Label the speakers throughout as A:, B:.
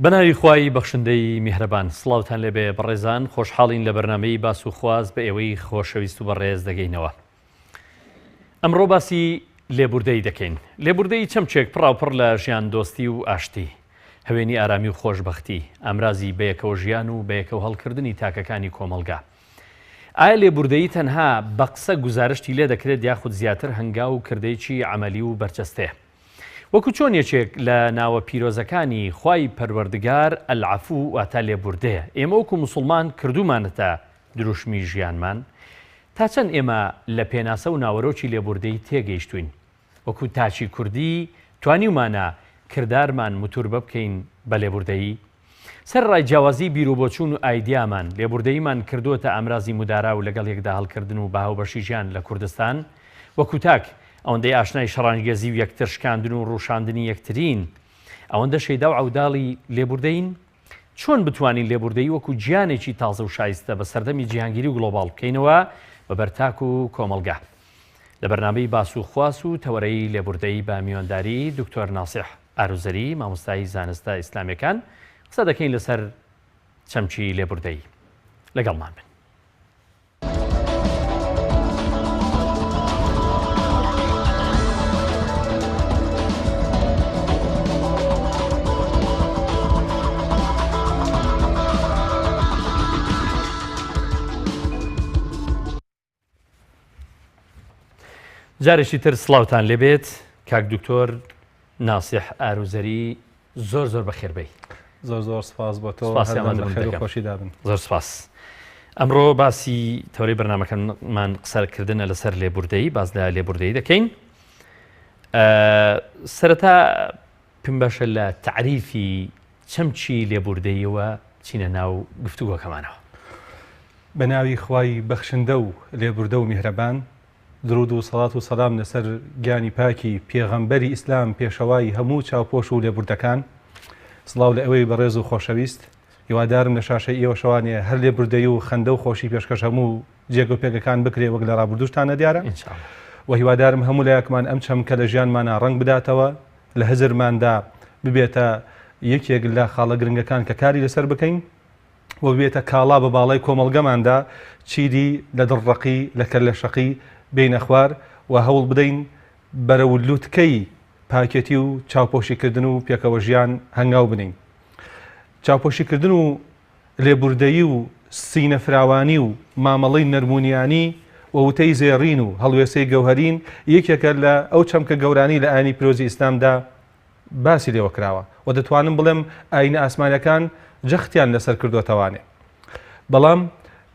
A: بەناوی خوای بەخشندەی میهرەبان سڵاوتان لێبێ بەڕێزان خۆشحاڵین لە بەرنامەی باس و خواز بە ئێوەی خۆشەویست و بەڕێز دەگەینەوە. ئەمڕۆ باسی لێبوردەی دەکەین. لێبوردەی چەمچێک پڕاوپڕ لە ژیان دۆستی و ئاشتی، هەوێنی ئارامی و خۆشبەختی، ئامرازی بەیەکەوە ژیان و بەیەکەوە هەڵکردنی تاکەکانی کۆمەلگا. ئایا لێبوردەی تەنها بە قسە گوزارشتی لێ دەکرێت یاخود زیاتر هەنگاو و کردەیەکی عەمەلی و بەرجەستەیە؟ وەکو چۆن یەکێک لە ناوە پیرۆزەکانی خوای پەروەردگار ئەلعەفو واتە لێبوردەیە. ئێمە وەکو موسڵمان کردومانەتە دروشمی ژیانمان، تا چەند ئێمە لە پێناسە و ناوەرۆکی لێبوردەی تێگەیشتوین. وەکو تاچی کوردی توانیومانە کردارمان متوربە بکەین بە لێبوردەیی. سەر ڕای جیاوازی بیرروبۆچوون و ئایدیامان لێبوردەیمان کردووەتە ئامرازی مودارا و لەگەڵ یەکدا هەڵکردن و باهاوبەشی ژیان لە کوردستان. وەکو تاک ئەوەندەی ئاشنای شەڕانگەزی و یەکتر شکاندن و ڕوشاندنی یەکترین، ئەوەندە شەیدا و عەوداڵی لێبوردەین. چۆن بتوانین لێبوردەی وەکو گیانێکی تازە و شایستە بە سەردەمی جیهانگیری و گلۆباڵ بکەینەوە بە بەرتاک و کۆمەلگا. لە بەرنامەی باس و خواس و تەوەرەی لێبوردەی بە میوانداری دکتۆر ناسیح ئاروزەری، مامۆستای زانستە ئیسلامیەکان قسە دەکەین لەسەر چەمچی لێبوردەی. لەگەڵمان بن. جارێکی تر سڵاوتان لێبێت کاک دکتۆر ناسیح ئاروزەری، زۆر زۆر بەخێربەی.
B: زۆر سپاس بۆ تۆ، خۆشی دابن.
A: زۆر سپاس. ئەمڕۆ باسی تەورەی بەرنامەکەمان قسەکردنە لەسەر لێبوردەی، باز لە لێبوردەی دەکەین. سەرەتا پێم باشە لە تعریفی چەمچی لێبوردەیەوە چینە ناو گفتوگۆکەمانەوە.
B: بە ناوی خوای بەخشندە و لێبوردە و میهرەبان، درود و سەڵات و سەلام لەسەر گیانی پاکی پێغەمبەری ئیسلام، پێشەوای هەموو چاوپۆش و لێبوردەکان. سڵاو لە ئەوەی بەڕێز و خۆشەویست. هیوادارم لە شاشەی ئێوە شەوانێ هەر لێبوردەی و خەندە و خۆشی پێشکەش هەموو جێگە و پێگەکان بکرێ وەک لە ڕابردوشتانە دیارە. و هیوادارم هەموو لایەکمان ئەم چەمکە لە ژیانمانە ڕەنگ بداتەوە، لە هەزرماندا ببێتە یەکێک لە خاڵە گرنگەکان کە کاری لەسەر بکەین، و ببێتە کاڵا بە باڵای کۆمەڵگەماندا چیری لە دڵڕەقی لە کەللەشەقی بینە خوار و هەوڵ بدەین بەرەو لووتکەی پاکێتی و چاوپۆشیکردن و پێکەوە ژیان هەنگاو بنین. چاوپۆشیکردن و لێبوردەیی و سینە فراوانی و مامەڵەی نەرمونیانی و وتەی زێڕین و هەڵوێسەی گەوهەرین یەکێکە لە ئەو چەمکە گەورانی لە ئاینی پیرۆزی ئیسلامدا باسی لێوە کراوە و دەتوانم بڵێم ئاینە ئاسمانەکان جەختیان لەسەر کردوتەوانێ. بەڵام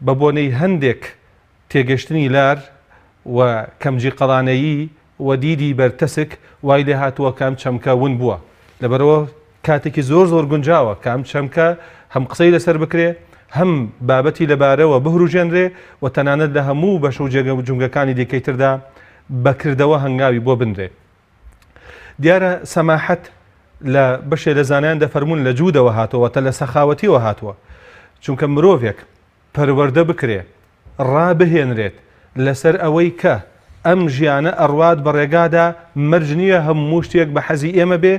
B: بە بۆنەی هەندێک تێگەشتنی لار و کەمجی قەڵانەیی و دیدی بەرتەسک وای لێ هاتووە کام چەمکە ون بووە. لەبەرەوە کاتێکی زۆر گونجاوە کام چەمکە هەم قسەی لەسەر بکرێ، هەم بابەتی لەبارەوە بهروژێنرێ و تەنانەت لە هەموو بەش و جێگە و جونگەکانی دیکەی تردا بەکردەوە هەنگاوی بۆ بنرێ. دیارە سەماحەت لە بەشێ لە زانایان دەفەرمون لە جوودەوە هاتووە تە لە سەخاوەتیەوە هاتووە. چونکە مرۆڤێک پەروەردە بکرێ، ڕابهێنرێت لەسەر ئەوەی کە ئەم ژیانە ئەڕوات بە ڕێگادا مەرج نییە هەموو شتێک بە حەزی ئێمە بێ،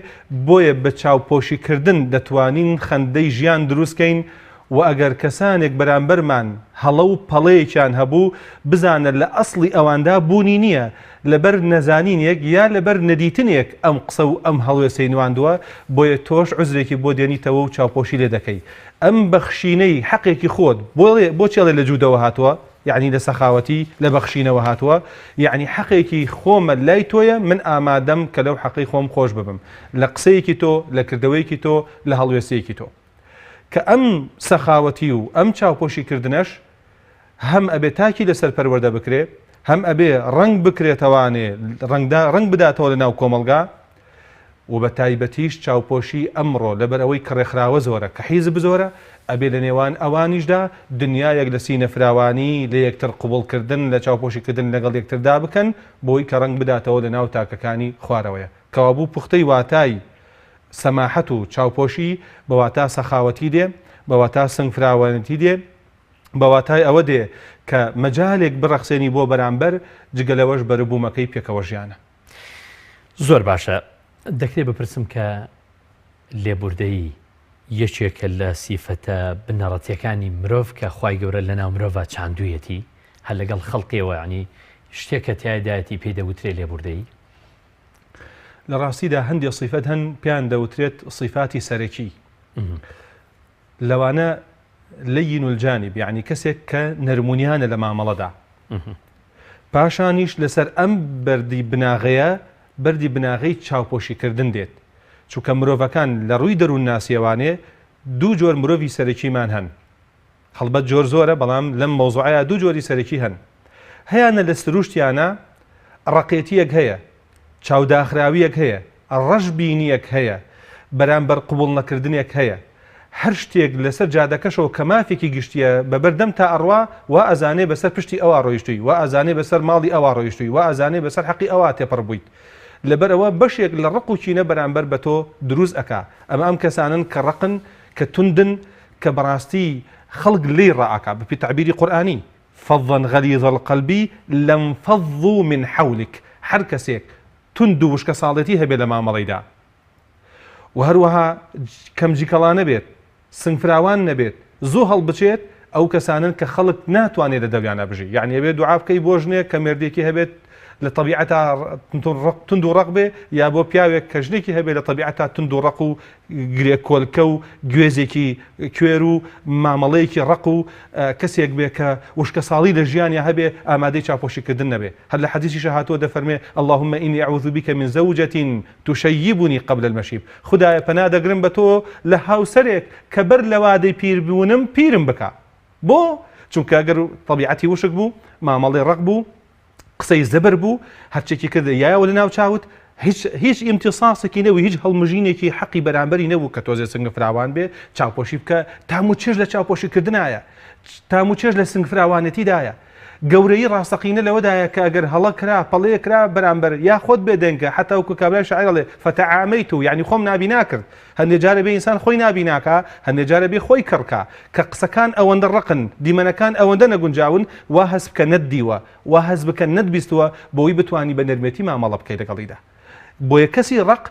B: بۆیە بە چاوپۆشیکردن دەتوانین خەندەی ژیان دروستکەین و ئەگەر کەسانێک بەرامبەرمان هەڵە و پەڵەیەکیان هەبوو بزانە لە ئەسڵی ئەواندا بوونی نییە، لەبەر نەزانینێک یا لەبەر نەدیتنێک ئەم قسە و ئەم هەڵوێسەی نواندووە، بۆیە تۆش عوزرێکی بۆ دێنیتەوە و چاوپۆشی لێ دەکەی. ئەم بەخشینەی حەقێکی خۆت بۆ چێڵێ لە جوودەوە هاتووە، یعنی لە سەخاوەتی لە بەخشینەوە هاتووە، یعنی حەقێکی خۆمە لای تۆیە، من ئامادەم کە لەو حەقی خۆم خۆش ببم لە قسەیەکی تۆ، لە کردەوەیەکی تۆ، لە هەڵوێسەیەکی تۆ. کە ئەم سەخاوەتی و ئەم چاوپۆشیکردنەش هەم ئەبێ تاکی لەسەر پەروەردە بکرێ، هەم ئەبێ ڕنگ بکرێتەوانێ ڕنگ بداتەوە لە ناو کۆمەلگا و بە تایبەتیش چاوپۆشی ئەمڕۆ لەبەر ئەوەی کڕێخراوە زۆرە کە حیزب زۆرە، ئەبێ لە نێوان ئەوانیشدا دنیایەک لە سینە فراوانی لە یەکتر قوبوڵکردن لە چاوپۆشیکردن لەگەڵ یەکتردا بکەن بۆی کە ڕنگ بداتەوە لە ناو تاکەکانی خوارەوەیە. کەوابوو پوختەی واتای سەماحەت و چاوپۆشی بە واتا سەخاوەتی دێ، بە واتا سنگ فراوانەتی دێ، بە واتای ئەوە دێ کە مەجالێک بڕەخسێنی بۆ بەرامبەر جگە لەوەش بەرەبوومەکەی پێکەوە ژیانە.
A: زۆر باشە. دەکرێت بپرسم کە لێبوردەیی یەکێکە لە سیفەتە بنەڕەتیەکانی مرۆڤ کە خوای گەورە لەناو مرۆڤ چاندوویەتی هەر لەگەڵ خەڵقیەوە ینی شتێکە تایدایەتی پێی دەوترێت لێبوردەیی
B: لە ڕاستیدا هەندێک صیفەت هەن پێیان دەوترێت صیفاتی سەرەکی لەوانە لەین الجانب یعنی کەسێک کە نەرمونیانە لە مامەڵەدا پاشانیش لەسەر ئەم بەردی بناغەیە بەردی بناغەی چاوپۆشیکردن دێت چونکە مرۆڤەکان لە ڕووی دەروون ناسیێوانێ دوو جۆر مرۆڤی سەرەکیمان هەن هەڵبەت جۆر زۆرە بەڵام لەم مەوزوعەیە دوو جۆری سەرەکی هەن هەیەنە لە سروشتیانە ڕقێتیەک هەیە چاوداخراویەک هەیە ڕەشبینیەک هەیە بەرامبەر قبوڵ نەکردنێک هەیە هەر شتێک لەسەر جادەکەشەوە کە مافێکی گشتیە بەبەردەم تا ئەڕوا وا ئەزانێ بەسەر پشتی ئەوە ڕۆیشتووی وا ئەزانێ بەسەر ماڵی ئەوە ڕۆیشتووی وا ئەزانێ بەسەر حەقی ئەوە تێپەڕ بوویت لەبەرەوە بەشێک لە ڕق و چینە بەرامبەر بە تۆ دروست ئەکا ئەم کەسانن کە ڕقن کە توندن کە بەڕاستی خەڵک لێی ڕائکا بپی تعبیری قورئانی فظا غليظ القلب لانفضوا من حولك هەر کەسێک تند و وشکە ساڵێتی هەبێت لە مامەڵەیدا و هەروەها کەمجیکەڵانە بێت سنگفراوان نەبێت زوو هەڵبچێت ئەو کەسانن کە خەڵک ناتوانێت لە دەویانە بژی یعنی ئەبێت دوعا بکەی بۆ ژنێک کە مێردێکی هەبێت لە طبیعەتا تند و ڕق بێ یا بۆ پیاوێک کە ژنێکی هەبێت لە طبیعەتا تند و ڕق و گرێکۆلکە و گوێزێکی کوێر و مامەڵەیەکی ڕق و کەسێک بێ کە وشکە ساڵی لە ژیانیا هەبێ ئامادەی چاپۆشیکردن نەبێ هەر لە حەدیثیشە هاتووە دەفەرمێ اللهم إني أعوذ بك من زوجة تشيبني قبل المشيب خدایە پەنا دەگرم بە تۆ لە هاوسەرێک کە بەر لە وادەی پیربوونم پیرم بکە بۆ چونکە ئەگەر طبیعەتی وشک بوو مامەڵەی ڕق بوو قسەی زەبەر بوو هەرچێکی کردە یایەوە لە ناو چاوت هیچ ئیمتیساسێکی نەبوو هیچ هەڵمژینێکی حەقی بەرامبەری نەبوو کە تۆزێ سنگ فراوان بێ چاوپۆشی بکە تام و چێژ لە چاوپۆشیکردنایە تام و چێژ لە سنگ فراوانەتیدایە گەورەی ڕاستەقینە لەوەدایە کە ئەگەر هەڵە کرا پەڵەیە کرا بەرامبەر یا خۆت بێدەنگە حتا وەکو کابرای شاعیرەڵێ فتەعامەیت و یعنی خۆم نابی ناکرد هەندێک جارە بێ ئینسان خۆی نابی ناکا هەندێک جارە بێ خۆی کڕکا کە قسەکان ئەوەندە ڕقن دیمەنەکان ئەوەندە نەگونجاون وا هەز بکە نەتدیوە وا هەز بکە نەتبیستوە بۆی بتوانی بە نەرمێتی مامەڵە بکەی لەگەڵیدا بۆیە کەسی ڕق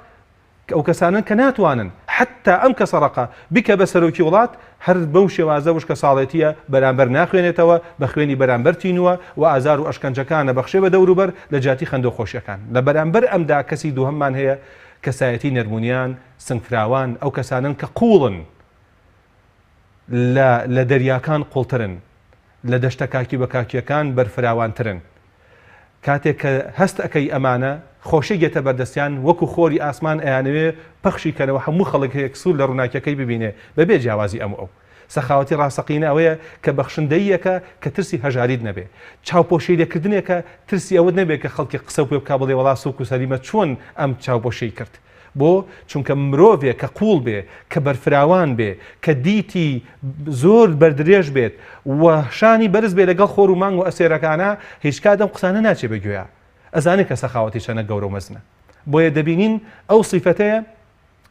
B: ئەو کەسانن کە ناتوانن حتا ئەم کەسە ڕقە بکە بە سەرۆکی وڵات هەر بەو شێوازە وشکە ساڵێتیە بەرامبەر ناخوێنێتەوە بە خوێنی بەرامبەر تینووە و ئازار و ئەشکەنجەکانە بەخشێ بە دەوروبەر لە جاتی خەندە خۆشیەکان لە بەرامبەر ئەمدا کەسی دووهەممان هەیە کەسایەتی نەرمونیان سنگفراوان ئەو کەسانن کە قوڵن لە دەریاکان قوڵترن لە دەشتە کاکی بە کاکیەکان بەرفراوانترن کاتێک کە هەست ئەەکەی ئەمانە خۆشی گێتە بەردەستیان وەکو خۆری ئاسمان ئەیانوێ پەخشی کەنەوە هەموو خەڵک هەیە سوور لە ڕووناکیەکەی ببینێ بەبێ جیاوازی ئەو سەخاوەتی ڕاستەقینە ئەوەیە کە بەخشندەیەکە کە ترسی هەژارید نەبێ چاوپۆشی لێکردنێکە ترسی ئەوە نەبێت کە خەڵکی قسە پێ بکا بڵێ وەڵا سوک و سەلیمە چۆن ئەم چاوپۆشی کرد بۆ چونکە مرۆڤێ کە قوڵ بێ کە بەرفراوان بێ کە دیتی زۆر بەردرێژ بێت و شانی بەرز بێ لەگەڵ خۆر و مانگ و ئەسێرەکانە هیچ کات ئەم قسانە ناچێ بەگوێیە ئەزانێت کە سەخاوەتی چەنە گەورە و مەزنە بۆیە دەبینین ئەو صیفەتەیە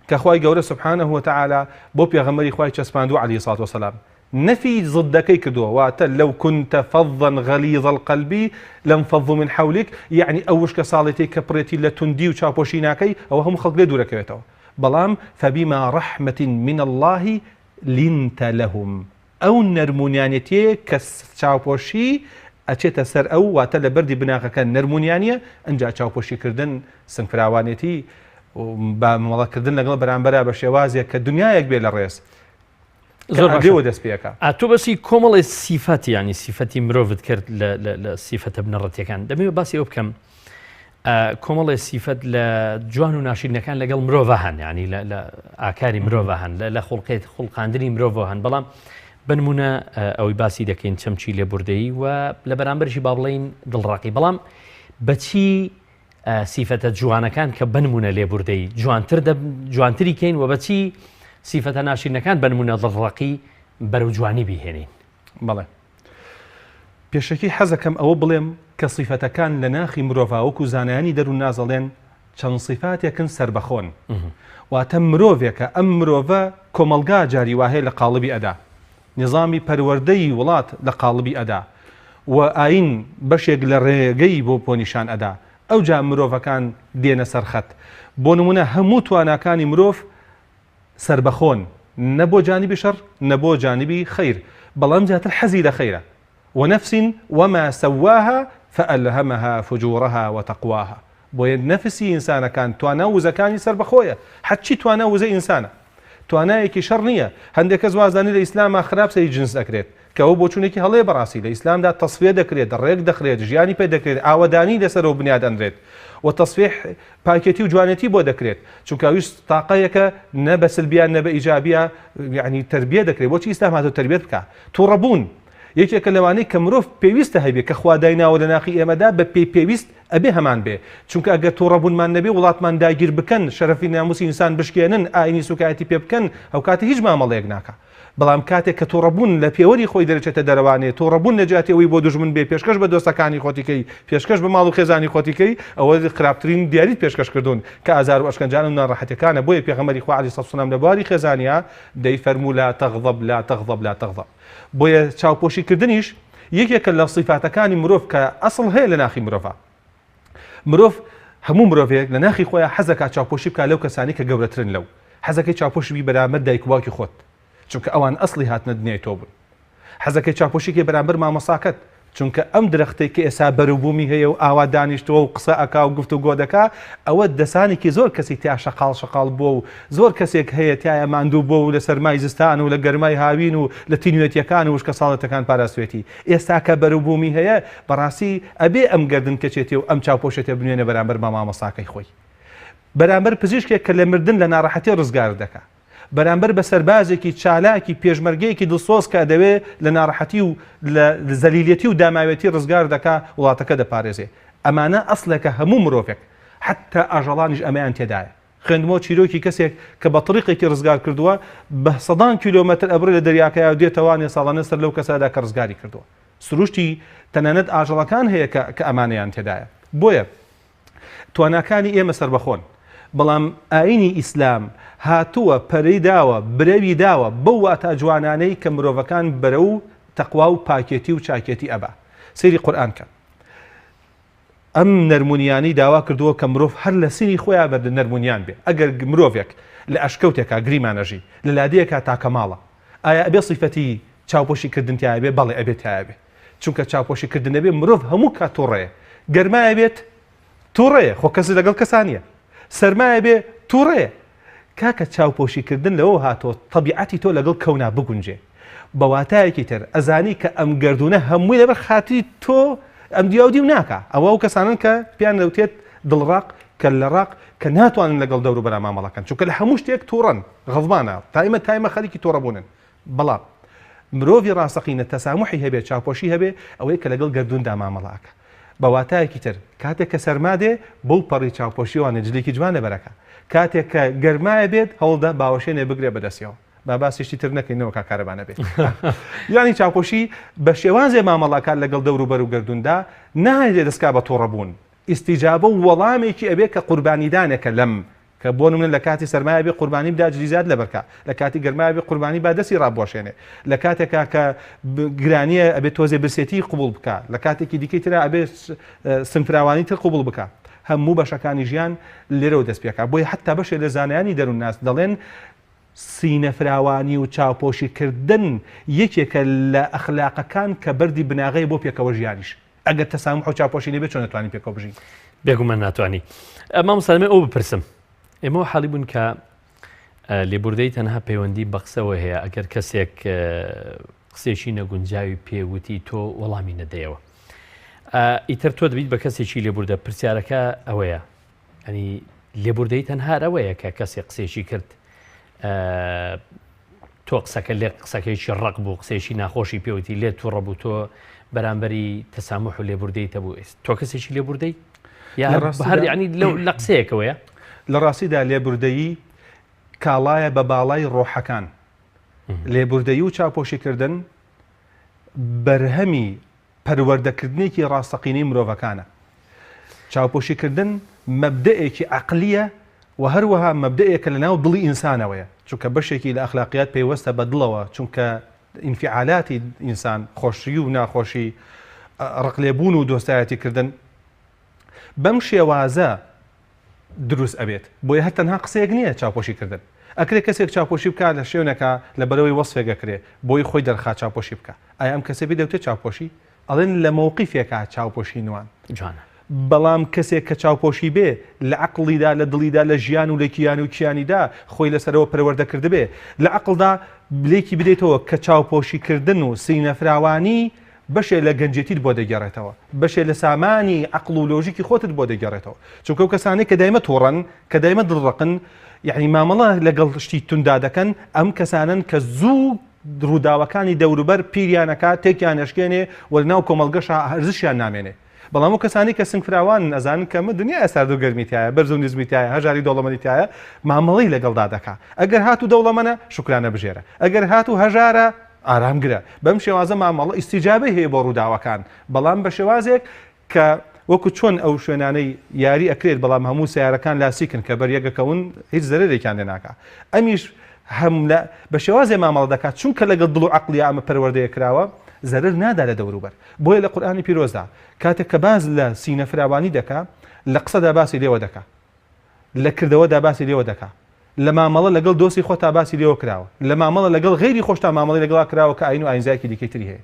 B: کە خوای گەورە سبحانه وتعالى بۆ پێغەمبەری خوای چەسپاندوو عەلەیهی سڵات وسەلام نەفی ضدەکەی کردووە واتە لەو كنت فظا غليظ القلب لانفضوا من حولك يعني ئەو وشکە ساڵێتی کە پڕێتی لە توندی و چاوپۆشی ناکەی ئەوە هەموو خەڵک لێ دوورەکەوێتەوە بەڵام فبما رحمة من الله لنت لهم ئەو نەرمونیانێتیە کە چاوپۆشی ئەچێتە سەر ئەو واتە لە بەردی بناغەکە نەرمونیانیە ئەنجا چاوپۆشیکردن سنگفراوانێتی بە مەڵەکردن لەگەڵ بەرامبەرە بە شێوازێک کە دنیایەک بێ لە ڕێز زۆر دەست پێەکە
A: تۆ بەسی کۆمەڵی سیفەتی ینی سیفەتی مرۆڤت کرد لە سیفەتە بنەڕەتیەکان دەمەوێت باسی ئەو بکەم کۆمەڵی سیفەت لە جوان و ناشرینەکان لەگەڵ مرۆڤ هەن ینی لە ئاکاری مرۆڤ هەن لە خوڵقاندنی مرۆڤ هەن بەڵام بنمونە ئەوەی باسی دەکەین چەمچی لێبوردەیی و لە بەرامبەرشی با بڵێین دڵڕاقی بەڵام بەچی سیفەتە جوانەکان کە بنمونە لێبوردەی جوانتری کەین و بەچی سیفەتە ناشرینەکان بنمونە دڵڕاقی بەرەو جوانی بیهێنین
B: بەڵێ پێشەکی حەزەکەم ئەوە بڵێم کە سیفەتەکان لە ناخی مرۆڤ و زانایانی دەروون نازەڵێن چەند سیفاتێکن سربەخۆن واتە مرۆڤێکە ئەم مرۆڤە کۆمەلگا جاری واهەیە لە قاڵبی ئەدا نظامی پەروەردەی وڵات لە قاڵبی ئەدا و ئاین بەشێک لە ڕێگەی بۆ پۆنیشان ئەدا ئەو جا مرۆڤەکان دێنە سەرخەت بۆ نمونە هەموو تواناکانی مرۆڤ سربەخۆن نەبۆ جانبی شەڕ نەبۆ جانبی خەیر بەڵام زیاتر حەزی لە خەیرە ونفس وما سواها فألهمها فجورها وتقواها بۆیە نەفسی ئینسانەکان توانا وزەکانی سەر بەخۆیە حەچی توانا وزە ئینسانە توانایەکی شەڕ نییە هەندێک کەس وازانی لە ئیسلامە خراپ سەری جنس ئەکرێت کەەوە بۆ چونێکی هەڵەیە بەڕاستی لە ئیسلامدا تەصفیە دەکرێت ڕێک دەخرێت ژیانی پێ دەکرێت ئاوەدانی لەسەرەوە بنیاد ئەندرێت و تەصفیح پاکێتی و جوانێتی بۆ دەکرێت چونکە ئەویش تاقەیەکە نە بە سلبیان نە بە ئیجابیە یعنی تربیە دەکرێت بۆچی ئیسلام هاتۆ تربیەت بکە تووڕەبوون یەکێکە لەوانەی کە مرۆڤ پێویستە هەبێت کە خوا دایناوە لە ناخی ئێمەدا بە پێویست ئەبێ هەمان بێ چونکە ئەگەر تووڕەبوونمان نەبێ وڵاتمان داگیر بکەن شەرەفی ناموسی ئینسان بشکێنن ئاینی سوکایەتی پێ بکەن ئەو کاتە هیچ مامەڵەیەک ناکە بەڵام کاتێک کە تووڕەبوون لە پێوەری خۆی دەرەچێتە دەرەوانێ تووڕەبوون نەجاتەوەی بۆ دوژمن بێ پێشکەش بە دۆستەکانی خۆتیکەی پێشکەش بە ماڵ و خێزانی خۆتیکەی ئەوە خراپترین دیاریت پێشکەش کردوون کە ئازار و ئەشکەنجان و ناڕەحەتەکانە بۆیە پێغەمبەری خوا عەلەیهی سەڵاتو وسەلام لە بواری خێزانیا دەیفەرموو لا تەغضەب لا تەغضەب لا تەغضەب بۆیە چاوپۆشیکردنیش یەکێکە لە صیفاتەکانی مرۆڤ کە ئەسڵ هەیە لە ناخی مرۆڤە مرۆڤ هەموو مرۆڤێک لە ناخی خۆیان حەزەکە چاوپۆشی بکات لەو کەسانی کە گەورەترن لەو حەزەکەی چاوپۆشی بەرامبەر دایک و باوکی خۆت چونکە ئەوان ئەسڵی هاتنە دنیای تۆ بوون حەزەکەی چاوپۆشیکێ بەرامبەر مامۆساکەت چونکە ئەم درەختەی کە ئێستا بەروبوومی هەیە و ئاوا دانیشتەوە و قسە ئەکا و گفتوگۆ دەکا ئەوە دەسانێکی زۆر کەسی تیا شەقاڵ بووە و زۆر کەسێک هەیە تایە ماندوو بووە و لە سەرمای زستان و لە گەرمای هاوین و لە تینوێتیەکان و وشکە ساڵەتەکان پاراستوێتی ئێستا کە بەروبوومی هەیە بەڕاستی ئەبێ ئەم گردن کەچێتی و ئەم چاوپۆشێتێ بنوێنە بەرامبەر مامۆساکەی خۆی بەرامبەر پزیشکێک کە لە مردن لە ناڕەحەتی ڕزگار دەکا بەرامبەر بە سەربازێکی چالاکی پێشمەرگەیەکی دڵسۆز کە دەوێت لە ناڕەحەتی و لە زەلیلیەتی و داماوێتی ڕزگار دەکا وڵاتەکە دەپارێزێ ئەمانە ئەسڵێکە هەموو مرۆڤێک حتا ئاژەڵانیش ئەمەیان تێدایە خوێندمەوە چیرۆکی کەسێک کە بە طریقێکی ڕزگار کردووە بە سەدان کیلۆمەتر ئەبڕێ لە دەریاکەیە و دێتەوانێ ساڵانە سەر لەو کەسادا کە ڕزگاری کردووە سروشتی تەنانەت ئاژەڵەکان هەیە کە ئەمانەیان تێدایە بۆیە تواناکانی ئێمە سەربەخۆن بەڵام ئاینی ئیسلام هاتووە پەرەی داوە برەوی داوە بەو واتە جوانانەی کە مرۆڤەکان بەرە و تەقوا و پاکێتی و چاکێتی ئەبا سەیری قورئان کە ئەم نەرمونیانی داوا کردووە کە مرۆڤ هەر لە سینی خۆیان بەر نەرمونیان بێ ئەگەر مرۆڤێک لە ئەشکەوتێکا گریمانەژی لە لادەیەکا تاکە ماڵە ئایا ئەبێ صیفەتی چاوپۆشیکردن تایە بێ بەڵێ ئەبێت تایە بێ چونکە چاوپۆشیکردن ئەبێ مرۆڤ هەموو کات تووڕەیە گەرمایە بێت تووڕەیە خۆ کەس لەگەڵ کەسانیە سەرمایە بێ تووڕەیە کاکە چاوپۆشیکردن لەوە هاتۆ تەبیعەتی تۆ لەگەڵ کەونا بگونجێ بەواتایەکی تر ئەزانی کە ئەم گردونە هەمووی لەبەر خاتری تۆ ئەم دیاودی و ناکە ئەوە و کەسانن کە پیان لەوتێت دڵڕاق کە لە ڕاق کە ناتوانن لەگەڵ دەور و بەرا مامەڵەکەن چونکە لە هەموو شتێک تووڕەن غەڵبانە تایمە خەریکی تووڕەبوونن بەڵام مرۆڤی ڕاستەقینە تەسامحی هەبێت چاوپۆشی هەبێ ئەوەی کە لەگەڵ گردوندا مامەڵاکە بەواتایەکی تر کاتێک کە سەرمادێ بەو پەڕی چاوپۆشیوانە جلێکی جوانە بەرەکە کاتێک کە گەرمایە بێت هەوڵدا باوەشێنێ بگرێ بەدەستیەوە با باسیشتی تر نەکەینەوە کارەبانە بێت یانی چاوپۆشی بە شێوازێ مامەڵاکان لەگەڵ دەور و بەر و گردوندا نایێ دەستکا بە تووڕەبوون ئیستیجابە و وەڵامێکی ئەبێ کە قوربانیدانێکە لەم کە بۆ نمونە لە کاتی سەرمایە بێ قوربانی بدا جلیزات لەبەرکە لە کاتی گەرمایە بێ قوربانی با دەستی ڕابۆشێنێ لە کاتێکا کە گرانیە ئەبێت تۆزێ برسێتی قوبوڵ بکە لە کاتێکی دیکەی ترا ئەبێت سنفراوانی تر قوبوڵ بکە هەموو بەشەکانی ژیان لێرەوە دەست پێکا بۆی حتا بەشێ لە زانایانی دەروون ناس دەڵێن سینەفراوانی و چاوپۆشیکردن یەکێکە لە ئەخلاقەکان کە بەردی بناغەی بۆ پێکەوە ژیانیش ئەگەر تەسامح و چاوپۆشی نەبێت چۆن ناتوانین پێکەوە بژین
A: بێگومان ناتوانی مامۆستا ئەو بپرسم ئێمە حاڵی بوون کە لێبوردەی تەنها پەیوەندی بە قسەوە هەیە ئەگەر کەسێک قسێکی نەگونجاوی پێوتی تۆ وەڵامی نەدەیەوە ئیتر تۆ دەبیت بە کەسێکی لێبوردە پرسیارەکە ئەوەیە ئەنی لێبوردەی تەنها ئەوەیە کە کەسێک قسێکی کرد تۆ قسەکە لێ قسەکەیکی ڕق بوو قسێکی ناخۆشی پێوتی لێ تووڕە بوو تۆ بەرامبەری تەسامح و لێبوردەیتە بوو تۆ کەسێکی لێبوردەی یا هەر یعنی لە قسەیەکەوەیە
B: لە ڕاستیدا لێبوردەیی کاڵایە بە باڵای ڕۆحەکان لێبوردەیی و چاوپۆشیکردن بەرهەمی پەروەردەکردنێکی ڕاستەقینەی مرۆڤەکانە چاوپۆشیکردن مەبدەئێکی عەقلیە و هەروەها مەبدەئێکە لە ناو دڵی ئینسانەوەیە چونکە بەشێکی لە ئەخلاقیات پێیوەستە بە دڵەوە چونکە ئینفعالاتی ئینسان خۆشی و ناخۆشی ڕقلێبوون و دۆستایەتیکردن بەم شێوازە دروست ئەبێت بۆیە هەر تەنها قسەیەک نییە چاوپۆشیکردن ئەکرێ کەسێک چاوپۆشی بکات لە شوێنەکە لە بەرەوەی وەسفێگەکرێ بۆی خۆی دەرخا چاوپۆشی بکە ئایا ئەم کەسێ دەوتێت چاوپۆشی ئەڵێن لە مووقیفێکە چاوپۆشی نوان
A: جوانە
B: بەڵام کەسێک کە چاوپۆشی بێ لە عقڵیدا لە دڵیدا لە ژیان و لە کیان و کیانیدا خۆی لەسەرەوە پەروەردەکرد بێ لە عقڵدا بلێکی بدەیتەوە کە چاوپۆشیکردن و سینەفراوانی بەشێ لە گەنجێتیت بۆ دەگەڕێتەوە بەشێ لە سامانی عقڵ و لۆژیکی خۆتت بۆ دەگەڕێتەوە چونکە ئەو کەسانەی کە دایمە تۆڕەن کە دایمە دڵڕقن یعنی مامەڵە لەگەڵ شتی توندا دەکەن ئەم کەسانن کە زوو ڕووداوەکانی دەوروبەر پیریانەکە تێکیان نشکێنێ وەرناو کۆمەڵگەش هەرزشیان نامێنێ بەڵام و کەسانی کە سنگفراوان ئەزانن کەمە دنیا ئەسارد و گەرمیتایە بەرز و نزمیتایە هەژاری دەوڵەمەندیتایە مامەڵی لەگەڵدا دەکا ئەگەر هاتو دەوڵەمەنە شکرانە بژێرە ئەگەر هاتو هەژارە ئارامگرە بەم شێوازە مامەڵە ئیسیجابەی هەیە بۆ ڕووداوەکان بەڵام بە شێوازێک کە وەکو چۆن ئەو شوێنانەی یاری ئەکرێت بەڵام هەموو سیارەکان لاسیکن کە بەریەکەکەون هیچ زەرێکیان لێ ناکا ئەمیش هەم بە شێوازێ مامەڵە دەکات چونکە لەگەڵ دڵ و عەقڵی ئەمە پەروەردەیە کراوە زەرر نادا لە دەوروبەر بۆیە لە قورئانی پیرۆزدا کاتێک کە باز لە سینەفراوانی دەکا لە قسەدا باسی لێوە دەکا لە کردەوەدا باسی لێوە دەکا لە مامەڵە لەگەڵ دۆستی خۆتا باسی لێوە کراوە لە مامەڵە لەگەڵ غەیری خۆشتا مامەڵی لەگەڵا کراوە کە ئاین و ئاینزایەکی دیکەی هەیە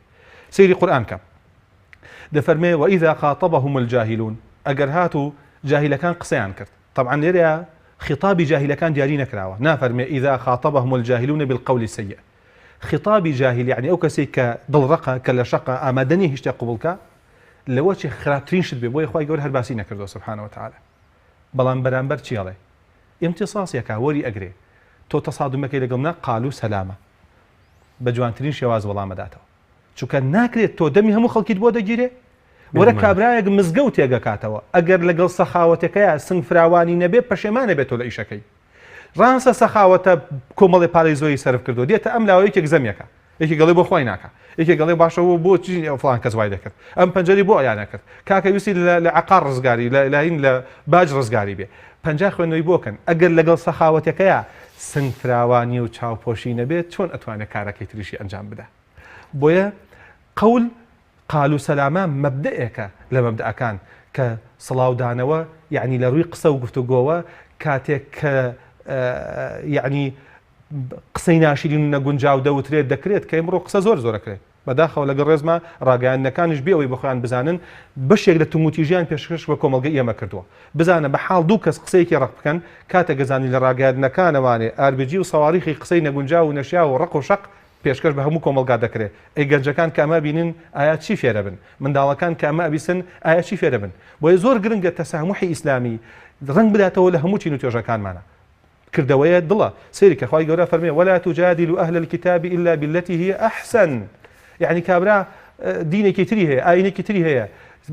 B: سەیری قورئان کە دەفەرمێ وإذا خاطبهم الجاهلون ئەگەر هاتو جاهلەکان قسەیان کرد طبعا لێرەیە خطابی جاهلەکان دیاری نەکراوە نافەرمێ إذا خاطبهم الجاهلون بالقول السيء خطابی جاهل يعني ئەو کەسێک کە دڵڕقە کە لە شەقە ئامادەنی هیچ شتێک قبولکە لەوە چی خراپترین شت بێ بۆیە خوای گەورە هەر باسی نەکردەوە سبحانه وتعالى بەڵام بەرامبەر چیڵێ امتصاصێکە وەری ئەگرێ تۆ تەسادومەکەی لەگەڵنا قالو سەلامە بە جوانترین شێواز وەڵامەداتەوە چونکە ناکرێت تۆ دەمی هەموو خەڵکیت بۆ دەگیرێ وەرە کابرایەک مزگەوت تێگەکاتەوە ئەگەر لەگەڵ سەخاوەتەکەیە سنگ فراوانی نەبێ پەشێمانە بێت تۆ لە ئیشەکەی ڕانسە سەخاوەتە کۆمەڵی پارەی زۆری سەرف کردو دێتە ئەم لاوەیەکێک زەمیەکە یەکی گەڵێ بۆ خۆی ناکە یەکی گەڵێ باشەوە بۆ چی فڵان کەس وای دەکرد ئەم پەنجەری بۆ ئەیان نەکرد کاکە ویستی لە عقار ڕزگاری لەین لە باج ڕزگاری بێ پەنجا خوێندنەوەی بۆکەن ئەگەر لەگەڵ سەخاوەتەکەیە سنگ فراوانی و چاوپۆشی نەبێت چۆن ئەتوانێت کارەکەی تریشی ئەنجام بدە بۆیە قەول قالو سەلامە مەبدەئێکە لە مەبدەئەکان کە سڵاودانەوە یعنی لە ڕووی قسە و گفتوگۆوە کاتێک کە یعنی قسەی ناشرین و نەگونجاو دەوترێت دەکرێت کە ئەمڕۆ قسە زۆرەکرێت بەداخەوە لەگەڵ ڕێزمە ڕاگەیاندنەکانیش بێەوەی بەخۆیان بزانن بەشێک لە توموتیژیان پێشکەش بە کۆمەڵگەی ئێمە کردووە بزانە بە حاڵ دوو کەس قسەیەکی ڕق بکەن کاتە گەزانی لە ڕاگەیاندنەکانەوانێ ئاربجی و سەواریخی قسەی نەگونجاو و نەشیا و ڕق و شەق پێشکەش بە هەموو کۆمەلگا دەکرێت ئەی گەنجەکان کە ئەمە بینن ئایا چی فێرە بن منداڵەکان کە ئەمە ئەبیسن ئایا چی فێرە بن بۆیە زۆر گرنگە تەسامحی ئیسلامی ڕنگ بداتەوە لە هەموو چین و توێژەکانمانە کردەوەیە دڵە سێری کە خوای گەورە فەرمێ ولا تجادلوا أهل الكتاب إلا بالتي هي أحسن يعني کابرا دینێکی تری هەیە ئاینێکی تری هەیە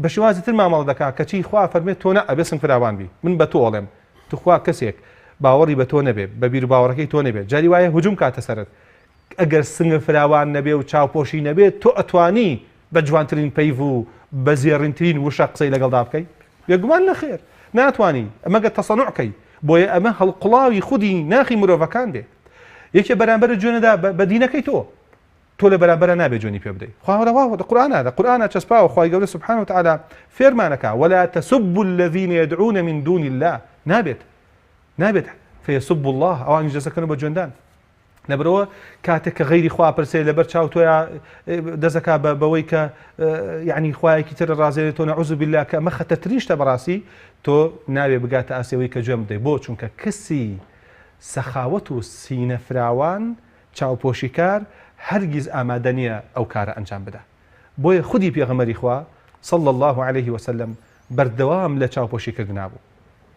B: بە شێوازی تر مامەڵە دەکا کەچی خوا فەرمێت تۆ نە ئەبێ سنگ فراوان بی من بە تۆ ئەڵێم توخوا کەسێک باوەڕی بە تۆ نەبێ بە بیر باوەڕەکەی تۆ نەبێت جاری وایە هجوم کاتە سەرت ئەگەر سنگ فراوان نەبێ و چاوپۆشی نەبێت تۆ ئەتوانی بە جوانترین پەیڤ و بە زێڕینترین وشە قسەی لەگەڵدا بکەیت بێگومان نەخێر ناتوانی ئەمەگە تەسەنوعکەی بۆیە ئەمە هەڵقڵاوی خودی ناخی مرۆڤەکان دێ یەکێ بەرامبەر جوێنەدا بە دینەکەی تۆ لە بەرامبەرە نابێ جوێنی پێ بدەیت خواوەڕەوا لە قورئانە چەسپاوە خوای گەورە سبحانه وتعالى فێرمانەکە ولا تسبوا الذين يدعون من دون الله نابێت فيسبوا الله ئەوانی جەزەکەن بە جوێندان لەبرەوە کاتێک کە غەیری خوا پرسێ لەبەر چاو تۆیە دەزەکا بەوەی کە یعنی خوایەکی تر ڕازێت تۆ نەعوذ بالله کە ئەمە خەتەرترین شتە بەڕاستی تۆ ناوێ بگاتە ئاسیەوەی کە گوێم بدەیت بۆ چونکە کەسی سەخاوەت و سینە فراوان چاوپۆشیکار هەرگیز ئامادە نییە ئەو کارە ئەنجام بدە بۆیە خودی پێغەمبەری خوا صلی الله عليه وسلم بەردەوام لە چاوپۆشیکردنا بوو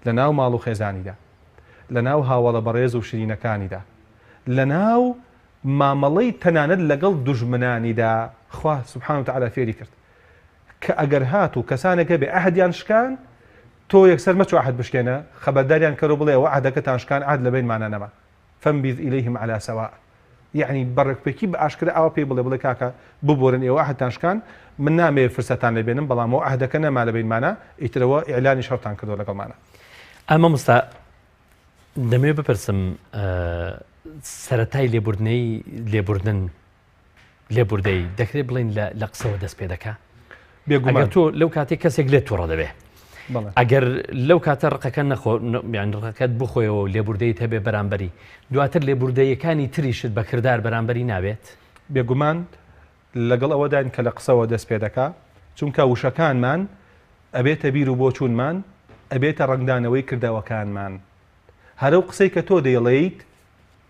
B: لە ناو ماڵ و خێزانیدا لە ناو هاوڵە بەڕێز و شرینەکانیدا لە ناو مامەڵەی تەنانەت لەگەڵ دوژمنانیدا خوا سبحانه وتعالى فێری کرد کە ئەگەر هات و کەسانێکە بێ ئەهدیان شکان تۆ یەکسەر مەچۆ ئەحد بشکێنە خەبەرداریان کەرەوە بڵێ ئەوە ئەهدەکەتان شکان ئەهد لەبینمانە نەما فەنبذ إليهم على سواء یعنی بەڕێکپێکی بە ئاشکرا ئەوە پێی بڵێ کاکە ببۆرن ئێوە ئەهدتان شکان من نامێ فرسەتان لێبێنم بەڵام ئەوە ئەهدەکە نەما لەبینمانە ئیترەوە ئیعلانی شەڕتان کردەوە لەگەڵمانە
A: ئەمە مستا دەمێ بپرسم سەرەتای لێبوردەی دەکرێت بڵین لە قسەوە دەست پێ دەکا بێگومان تۆ لەو کاتێک کەسێک لێت تووڕە دەبێ ئەگەر لەو کاتە ڕقەکە ڕقەکەت بخۆیەوە لێبوردەیت هەبێ بەرامبەری دواتر لێبوردەیەکانی تریشت بە کردار بەرامبەری نابێت
B: بێگومان لەگەڵ ئەوەدان کە لە قسەوە دەست پێ دەکا چونکە وشەکانمان ئەبێتە بیر و بۆچوونمان ئەبێتە ڕنگدانەوەی کردەوەکانمان هەرەو قسەی کە تۆ دەیڵێیت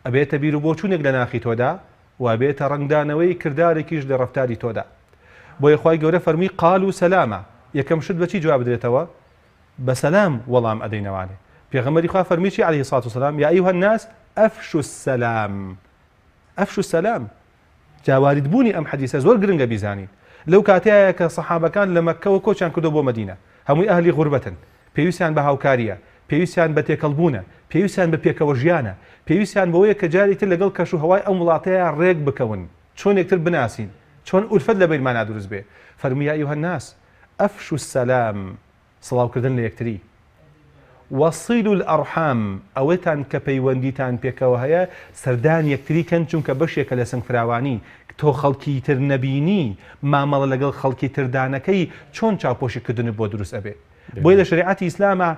B: ئەبێتە بیر و بۆچوونێک لە ناخی تۆدا و ئەبێتە ڕنگدانەوەی کردارێکیش لە ڕەفتاری تۆدا بۆیە خوای گەورە فەرمی قال و سەلامە یەکەم شت بەچی جواب بدرێتەوە بە سەلام وەڵام ئەدەینەوانێ پێغەمبەری خوا فەرمیچی عەلەیهی سڵات وسەلام یا ئەیها الناس ئەفشوا السەلام ئەفشوا السەلام جاواریدبوونی ئەم حەدیسە زۆر گرنگە بیزانین لەو کاتەیە کە سەحابەکان لە مەککەوە کۆچیان کردو بۆ مەدینە هەمووی ئەهلی غوربەتن پێویستیان بە هاوکاریە پێویستیان بە تێکەڵبوونە پێویستیان بە پێکەوە ژیانە پێویستیان بەوەیە کە جاری تر لەگەڵ کەش و هەوای ئەم وڵاتەیە ڕێک بکەون چۆن یەکتر بناسین چۆن ئولفەت لە بینمانە دروست بێ فەرمی یا ئەیها الناس ئەفشوا السەلام سڵاوکردن لە یەکتری وەصیلوا الئەرحام ئەوەتان کە پەیوەندیتان پێکەوە هەیە سەردان یەکتری کەن چونکە بەشێکە لە سنگفراوانی تۆ خەڵکی تر نەبینی مامەڵە لەگەڵ خەڵکی تردانەکەی چۆن چاوپۆشیکردن بۆ دروست ئەبێ بۆی لە شریعەتی ئیسلامە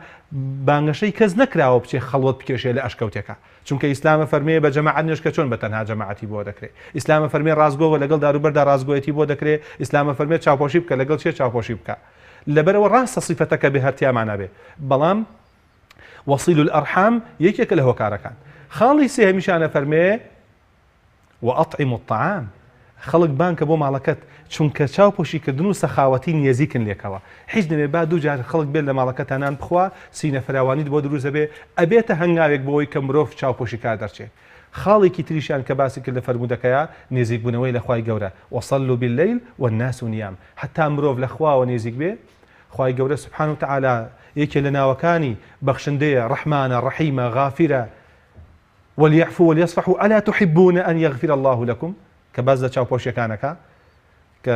B: بانگەشەی کەس نەکراوە بچێ خەڵوت بکێشێ لە ئەشکەوتێکە چونکە ئیسلامە فەرمێ بە جەماعەت نوێژکە چۆن بە تەنها جەماعەتی بۆ دەکرێت ئیسلامە فەرمێ ڕازگۆوە لەگەڵ داروبەردا ڕازگۆیەتی بۆ دەکرێت ئیسلامە فەرمێ چاوپۆشی بکە لەگەڵ چێ چاوپۆشی بکە لەبەرەوە ڕاستە سیفەتەکە بێ هەرتیامانە بێ بەڵام وەصیلوا الئەرحام یەکێکە لە هۆکارەکان خاڵی سێهەمیشانە فەرمێ وەئەطعیموا الطەعام خەڵک بانکە بۆ ماڵەکەت چونکە چاوپۆشیکردن و سەخاوەتی نێزیکن لێکەوە هیچ نەبێ با دوو جار خەڵک بێت لە ماڵەکەتانان بخوا سینە فراوانیت بۆ دروست دەبێ ئەبێتە هەنگاوێک بۆەوەی کە مرۆڤ چاوپۆشیکار دەرچێت خاڵێکی تریشیان کە باسی کرد لە فەرمودەکەیە نێزیکبوونەوەی لە خوای گەورە وەصەلوا باللەیل والناس نیام حتا مرۆڤ لە خواوە نێزیک بێ خوای گەورە سبحانه وتعالى یەکێ لە ناوەکانی بەخشندەیە ڕەحمانە ڕەحیمە غافرە وليعفوا وليصفحوا ألا تحبون أن يغفر الله لكم کە باز لە چاوپۆشیەکانەکە کە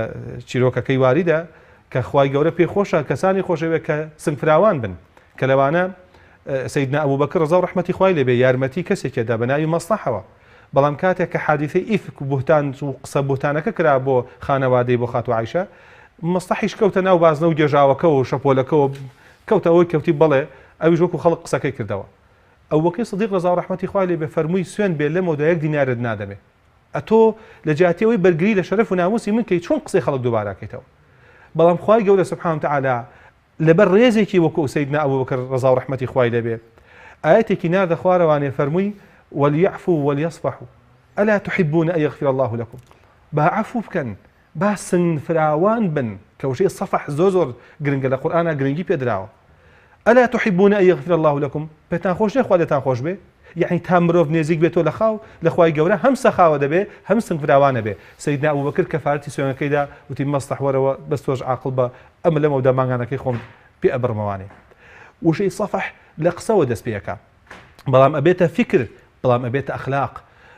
B: چیرۆکەکەی واریدە کە خوای گەورە پێی خۆشە کەسانی خۆشەوێت کە سنگفراوان بن کە لەوانە سەیدنا ئەبوبەکر ڕەزا و ڕەحمەتی خوای لێبێ یارمەتی کەسێکێدا بە ناوی مەسلەحەوە بەڵام کاتێک کە حادیثەی ئیفک و بوهتان و قسە بوهتانەکە کرا بۆ خانەوادەی بۆ خاتو عایشە مەسلەحیش کەوتە ناو بازنە و گێژاوەکە و شەپۆلەکەەوە کەوتە ئەوەی کەوتی بەڵێ ئەویش وەکو خەڵک قسەکەی کردەوە ئەوەکەی سدیق ڕەزا و ڕەحمەتی خوای لێبێ فەرمووی سوێن بێ لەمەوە یەک دینارت نادەمێ ئەتۆ لە جیاتیەوەی بەرگری لە شەرەف و ناموسی من کەی چۆن قسەی خەڵک دووبارەکەیتەوە بەڵام خوای گەورە سبحانه وتعالى لەبەر ڕێزێکی وەکو سەیدنا ئەبوبەکر ڕەزا و ڕەحمەتی خوای لێبێ ئاەتێکی ناردە خوارەوانێ فەرمووی وليعفوا وليصفحوا ألا تحبون أن يغفر الله لكم با عفو بکەن با سنفراوان بن کەوشەی سەفح زۆر گرنگە لە قورئانە گرنگی پێدراوە ألا تحبون أن يغفر الله لكم پێتان خۆش نێ خوا دێتان خۆش بێ یعنی تا مرۆڤ نێزیک بێتەوە لە خاو لە خوای گەورە هەم سەخاوە دەبێ هەم سنگفراوانە بێ سەیدنا ئەبوبەکر کەفارەتی سوێنەکەیدا وتی مەسلەح وەرەوە بەس تۆش عاقڵ بە ئەمە لەمەودا مانگانەکەی خۆم پێ ئەبڕمەوانێ وشەی سەفح لە قسەوە دەست پێەکە بەڵام ئەبێتە فکر بەڵام ئەبێتە ئەخلاق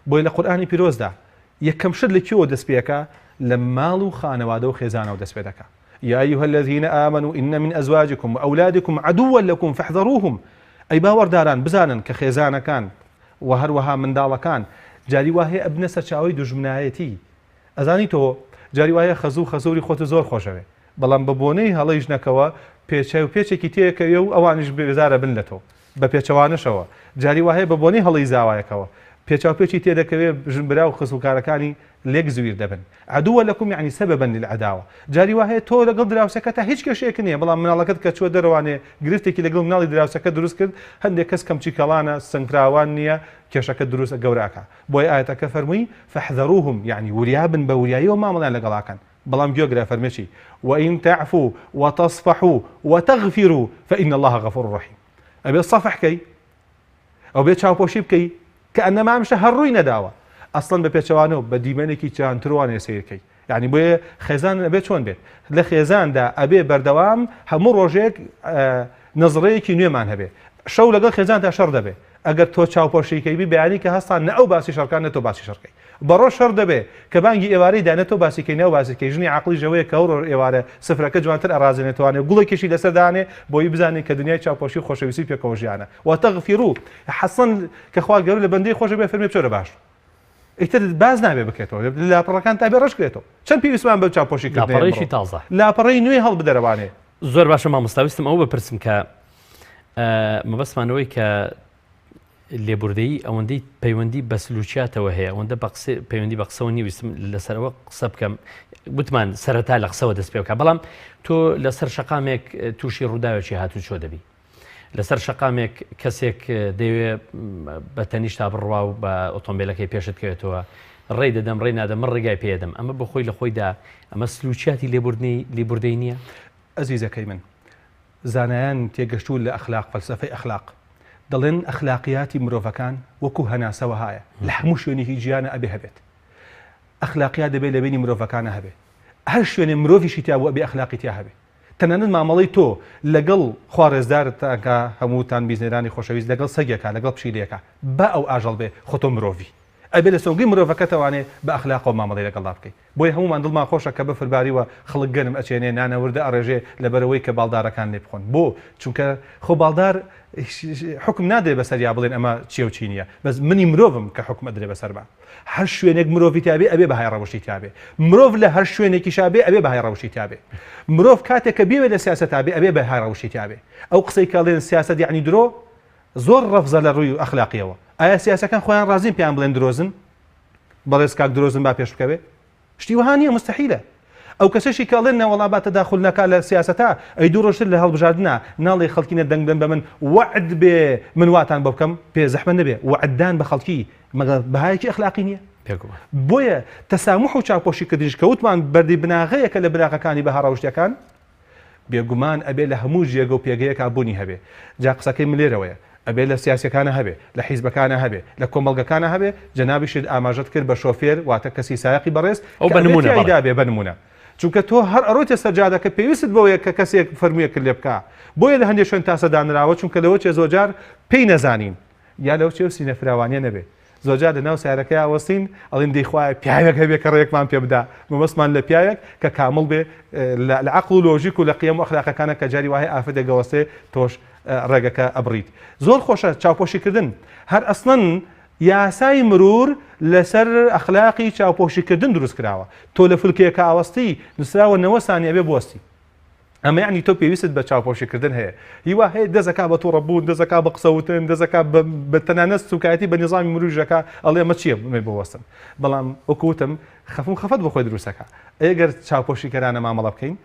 B: بۆی لە قورئانی پیرۆزدا یەکەم شت لە کێوە دەست پێەکە لە ماڵ و خانەوادە و خێزانەوە دەست پێ دەکە يا أيها الذين آمنوا إن من أزواجكم وأولادكم عدوا لكم فاحذروهم أي باوەڕداران بزانن کە خێزانەکان و هەروەها منداڵەکان جاری وایە ئەبنە سەرچاوی دوژمنایەتی ئەزانی تۆ جاری وایە خەزوو خەزوری خۆت زۆر خۆشەوێ بەڵام بە بۆنەی هەڵەی ژنەکەوە پێچەی و پێچێکی تێکەوێ و ئەوانش بێزارە بن لە تۆ بە پێچەوانشەوە جاری وایە بە بۆنەی هەڵەی زاوایەکەوە پێچاو پێچی تێدەکەوێ ژنبرا و خزوکارەکانی لێک زویر دەبن عدووە لەکم یعنی سەبەبا للعداوە جاری وایە تۆ لەگەڵ دراوسەکە تا هیچ کێشەیەک نییە بەڵام مناڵەکەت کە چوە دەرەوانێ گرفتێکی لەگەڵ مناڵی دراوسەکە دروست کرد هەندێک کەس کەمچی کەڵانە سنگفراوان نییە کێشەکە دروست گەوراکە بۆی ئاەتەکە فەرمووی فاحذروهم یعنی وریابن بە وریاییەوە مامەڵیان لەگەڵاکەن بەڵام گوێگرە فەرمێکی وئین تعفوا وتصفحوا وتغفروا فإن الله غفور رحيم ئەبێ سەفحکەی ئەو بێ چاوپۆشی بکەی کە ئەنەما ئەمشە هەڕووی نەداوە ئەسڵەن بە پێچەوانەوە بە دیمەنێکی چیانتروانێ سیرکەی یعنی بۆیە خێزان ئەبێ چۆن بێت لە خێزاندا ئەبێ بەردەوام هەموو ڕۆژێک نەزڕەیەکی نوێمان هەبێ شەو لەگەڵ خێزاندا شەڕ دەبێ ئەگەر تۆ چاوپۆشیکەی بی بەیانی کە هەستان نە ئەو باسی شەڕکان نە تۆ باسی شەڕکەی بەڕۆژ شەڕ دەبێ کە بانگی ئێوارەی دانە تۆ باسیکەی نەو باسیکەی ژنی عەقڵی ژەوەیە کە ئەو ئێوارە سفرەکە جوانتر ئەڕازێنێتوانێ گوڵێکیشی لەسەر دانێ بۆی بزانێت کە دنیای چاوپۆشی و خۆشەویستی پێکەوە ژیانە وتەغفیروا حەسەن کە خوا گەورە لە بەندەی خۆشە بێ فەرمێ بچۆرە باش ئیتر باز نابێ بکرێتەوە لاپەڕەکان تا بێ ڕەش کرێتەوە چەند پێویستمان بەو چاوپۆشیکردنەوەی
A: تازە
B: لاپەڕەی نوێی هەڵبدەرەوانێ
A: زۆر باشە مامۆستاویستم ئەو بپرسم کە مەبەستمانەوەی کە لێبوردەیی ئەوەندەی پەیوەندی بە سلوچیاتەوە هەیە ئەوەندە پەیوەندی بە قسەوە نیویستم لەسەرەوە قسە بکەم گوتمان سەرەتا لە قسەوە دەست پێ بکە بەڵام تۆ لەسەر شەقامێک تووشی ڕووداوێکی هاتوو چۆ دەبی لەسەر شەقامێک کەسێک دەیوێت بە تەنیشتا بڕوا و بە ئۆتۆمبیلەکەی پێشت کەوێتەوە ڕێی دەدەم ڕێ نادەم من ڕێگای پێدەم ئەمە بە خۆی لە خۆیدا ئەمە سلوچیاتی لێبوردەی نییە
B: ئەزیزەکەی من زانایان تێگەشتوو لە ئەخلاق فەلسەفەی ئەخلاق دەڵێن ئەخلاقیاتی مرۆڤەکان وەکو هەناسەوە هایە لە هەموو شوێنێکی گیانە ئەبێ هەبێت ئەخلاقیات دەبێت لە بینی مرۆڤەکانە هەبێت هەر شوێنێ مرۆڤیشی تیا بوو ئەبێ ئەخلاقی تیا هەبێت تەنانەت مامەڵەی تۆ لەگەڵ خوارێزدارتانکە هەمووتان بیزنێرانی خۆشەویست لەگەڵ سەگێکە لەگەڵ پشیلەکە بە ئەو ئاژەڵ بێ خۆتۆ مرۆڤی ئەبێ لە سۆنگی مرۆڤەکە توانێ بە ئەخلاق و مامەڵەی لەگەڵا بکەیت بۆی هەمومان دڵمان خۆشە کە بەفرباریوە خەڵک گەنم ئەچێنێ نانەوردە ئەڕێژێ لەبەرەوەی کە باڵدارەکان لێ بخۆن بۆ چونکە خۆ باڵدار حکم نادێ بەسەریا بڵێن ئەمە چێ و چی نییە بەس منی مرۆڤم کە حکم ئەدرێ بەسەرما هەر شوێنێک مرۆڤی تابێ ئەبێ بەهای ڕەوشی تابێ مرۆڤ لە هەر شوێنێکی شابێ ئەبێ بەهای ڕەوشی تابێ مرۆڤ کاتێک کە بێوێ لە سیاسەت تابێ ئەبێ بەهای ڕەوشی تابێ ئەو قسەی کاڵێن سیاسەت یعنی درۆ زۆر ڕەفزە لە ڕووی ئەخلاقیەوە ئایا سیاسەکان خۆیان ڕازین پێیان بڵێن درۆزن بەڵێز کاک درۆزن با پێش بکەوێ شتی وها نییە مستەحیلە ئەو کەسێکی کاڵێن نەوەڵا باتە داخل نەکا لە سیاسەتا ئەی دوو ڕۆژتر لە هەڵبژاردنە ناڵێ خەڵکینە دەنگ بن بە من وعد بێ من واتان بۆ بکەم پێ زەحمە نەبێ وعددان بە خەڵکی مەگە بەهایەکی ئەخلاقی نییە بۆیە تەسامح و چاپۆشیکردنیش کە وتمان بەردی بناغەیەکە لە بناغەکانی بەها ڕەوشتەکان بێگومان ئەبێ لە هەموو ژێگە و پێگەیەک بوونی هەبێ جا قسەکەی ملێرەوەیە ئەبێ لە سیاسەکانە هەبێ لە حیزبەکانە هەبێ لە کۆمەڵگەکانە هەبێ جەنابیشت ئاماژەت کرد بە شۆفێر واتە کەسی سایقی بەڕێز
A: ئەو بنمونە
B: بێ بنمونە چونکە تۆ هەر ئەڕۆیتە سەرجادەکە پێویست بەوەیە کە کەسێک فەرموویە کرد لێ بکە بۆیە لە هەندێک شوێن تاسەدانراوە چونکە لەوە چێ زۆجار پێی نەزانین یا لەو چێ سینە فراوانیە نەبێ زۆجار لە ناو سیارەکەی ئاوەستین ئەڵین دەیخوایە پیاوێک هەبێ کە ڕێکمان پێ بدا مەبەستمان لە پیاوێک کە کامڵ بێ لە عەقڵ و لۆژیک و لە قیەم و ئەخلاقەکانە کە جاری وایە ئافرەت دەگەوەستێ تۆش ڕێگەکە ئەبڕیت زۆر خۆشە چاوپۆشیکردن هەر ئەسڵەن یاسای مرور لەسەر ئەخلاقی چاوپۆشیکردن دروست کراوە تۆ لە فولکەیەکە ئاوەستی نووسراوە 90 سانیە بێ بوەستی ئەمە یعنی تۆ پێویست بە چاوپۆشیکردن هەیە هیوا هەیە دەزەکا بە تووڕەبوون دەزەکا بە قسەوتن دەزەکا بە تەنانەت سوکایەتی بە نظامی مروژەکە ئەڵێ ئەمە چییە مێ بوەستن بەڵام وەکوتم خەفم خەفەت بەخۆی دروستەکە ئەگەر چاوپۆشیکەرانە مامەڵە بکەین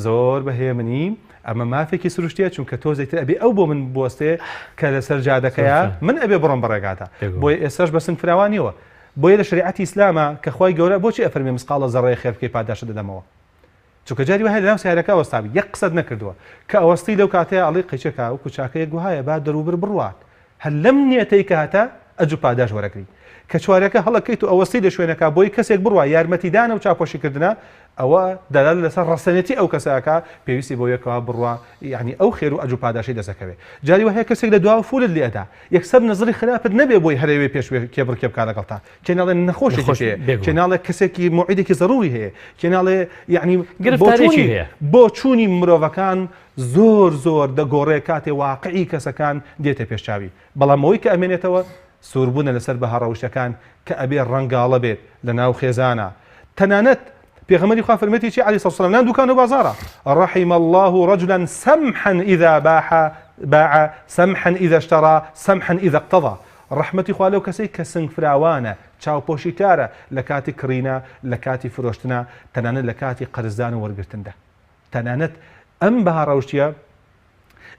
B: زۆر بەهەیە منی ئەمە مافێکی سروشتیە چونکە تۆ زەیتر ئەبێ ئەو بۆ من بوەستێ کە لەسەر جادەکەیە من ئەبێ بڕۆم بەڕێگاتە بۆی ئێستاش بە سنگ فراوانیەوە بۆیە لە شریعەتی ئیسلامە کە خوای گەورە بۆچی ئەفەرمێ مسقالە زەڕەی خێر بکەی پاداشە دەدەمەوە چونکە جاری وهەیە لەناو سیارەکە ئەوەستابی یەک قسەت نەکردووە کە ئەوەستی لەو کاتەیە ئەڵێ قەیچەکە و کوچاکەیە گوهایە با دەروبر بڕوات هەر لەم نیەتەی کە هاتە ئەجو پاداش وەرەگری کە چوارەکە هەڵەکەیت و ئەوەستی لە شوێنەکە بۆی کەسێک بڕوا یارمەتیدانە و چاپۆشیکردنە ئەوە دەلال لەسەر ڕەسەنێتی ئەو کەسەکە پێویستی بۆ یەکەوە بڕوا یعنی ئەو خێر و ئەجو پاداشی دەسەکەوێ جاری وهەیە کەسێک لە دواوە فولت لێدا یەکسەر نەزری خراپت نەبێ بۆی هەرێوێ پێش کێبڕ کێ بکا لەگەڵتا کێناڵێ نەخۆشێکی کێناڵێ کەسێکی موعیدێکی ضروری هەیە کێناڵێ یعنی
A: گرفتارێکی هەیە
B: بۆ چوونی مرۆڤەکان زۆر زۆر دەگۆڕێ کاتێ واقعی کەسەکان دێتە پێشچاوی بەڵام ئەوەی کە ئەمێنێتەوە سووربوونە لەسەر بەها ڕەوشەکان کە ئەبێ ڕەنگاڵە بێت لە ناو خێزانە تەنانەت پێغەمبەری خوا فەرمێتی چی عەلەیهی سەلام نان دوکان و بازارە رحم الله رجلا سمحا إذا باع سمحا إذا اشترى سمحا إذا اقتضى ڕەحمەتی خوا لەو کەسەی کە سنگ فراوانە چاوپۆشیکارە لە کاتی کڕینە لە کاتی فرۆشتنە تەنانەت لە کاتی قەرزدان و وەرگرتندا تەنانەت ئەم بەها ڕەوشتیە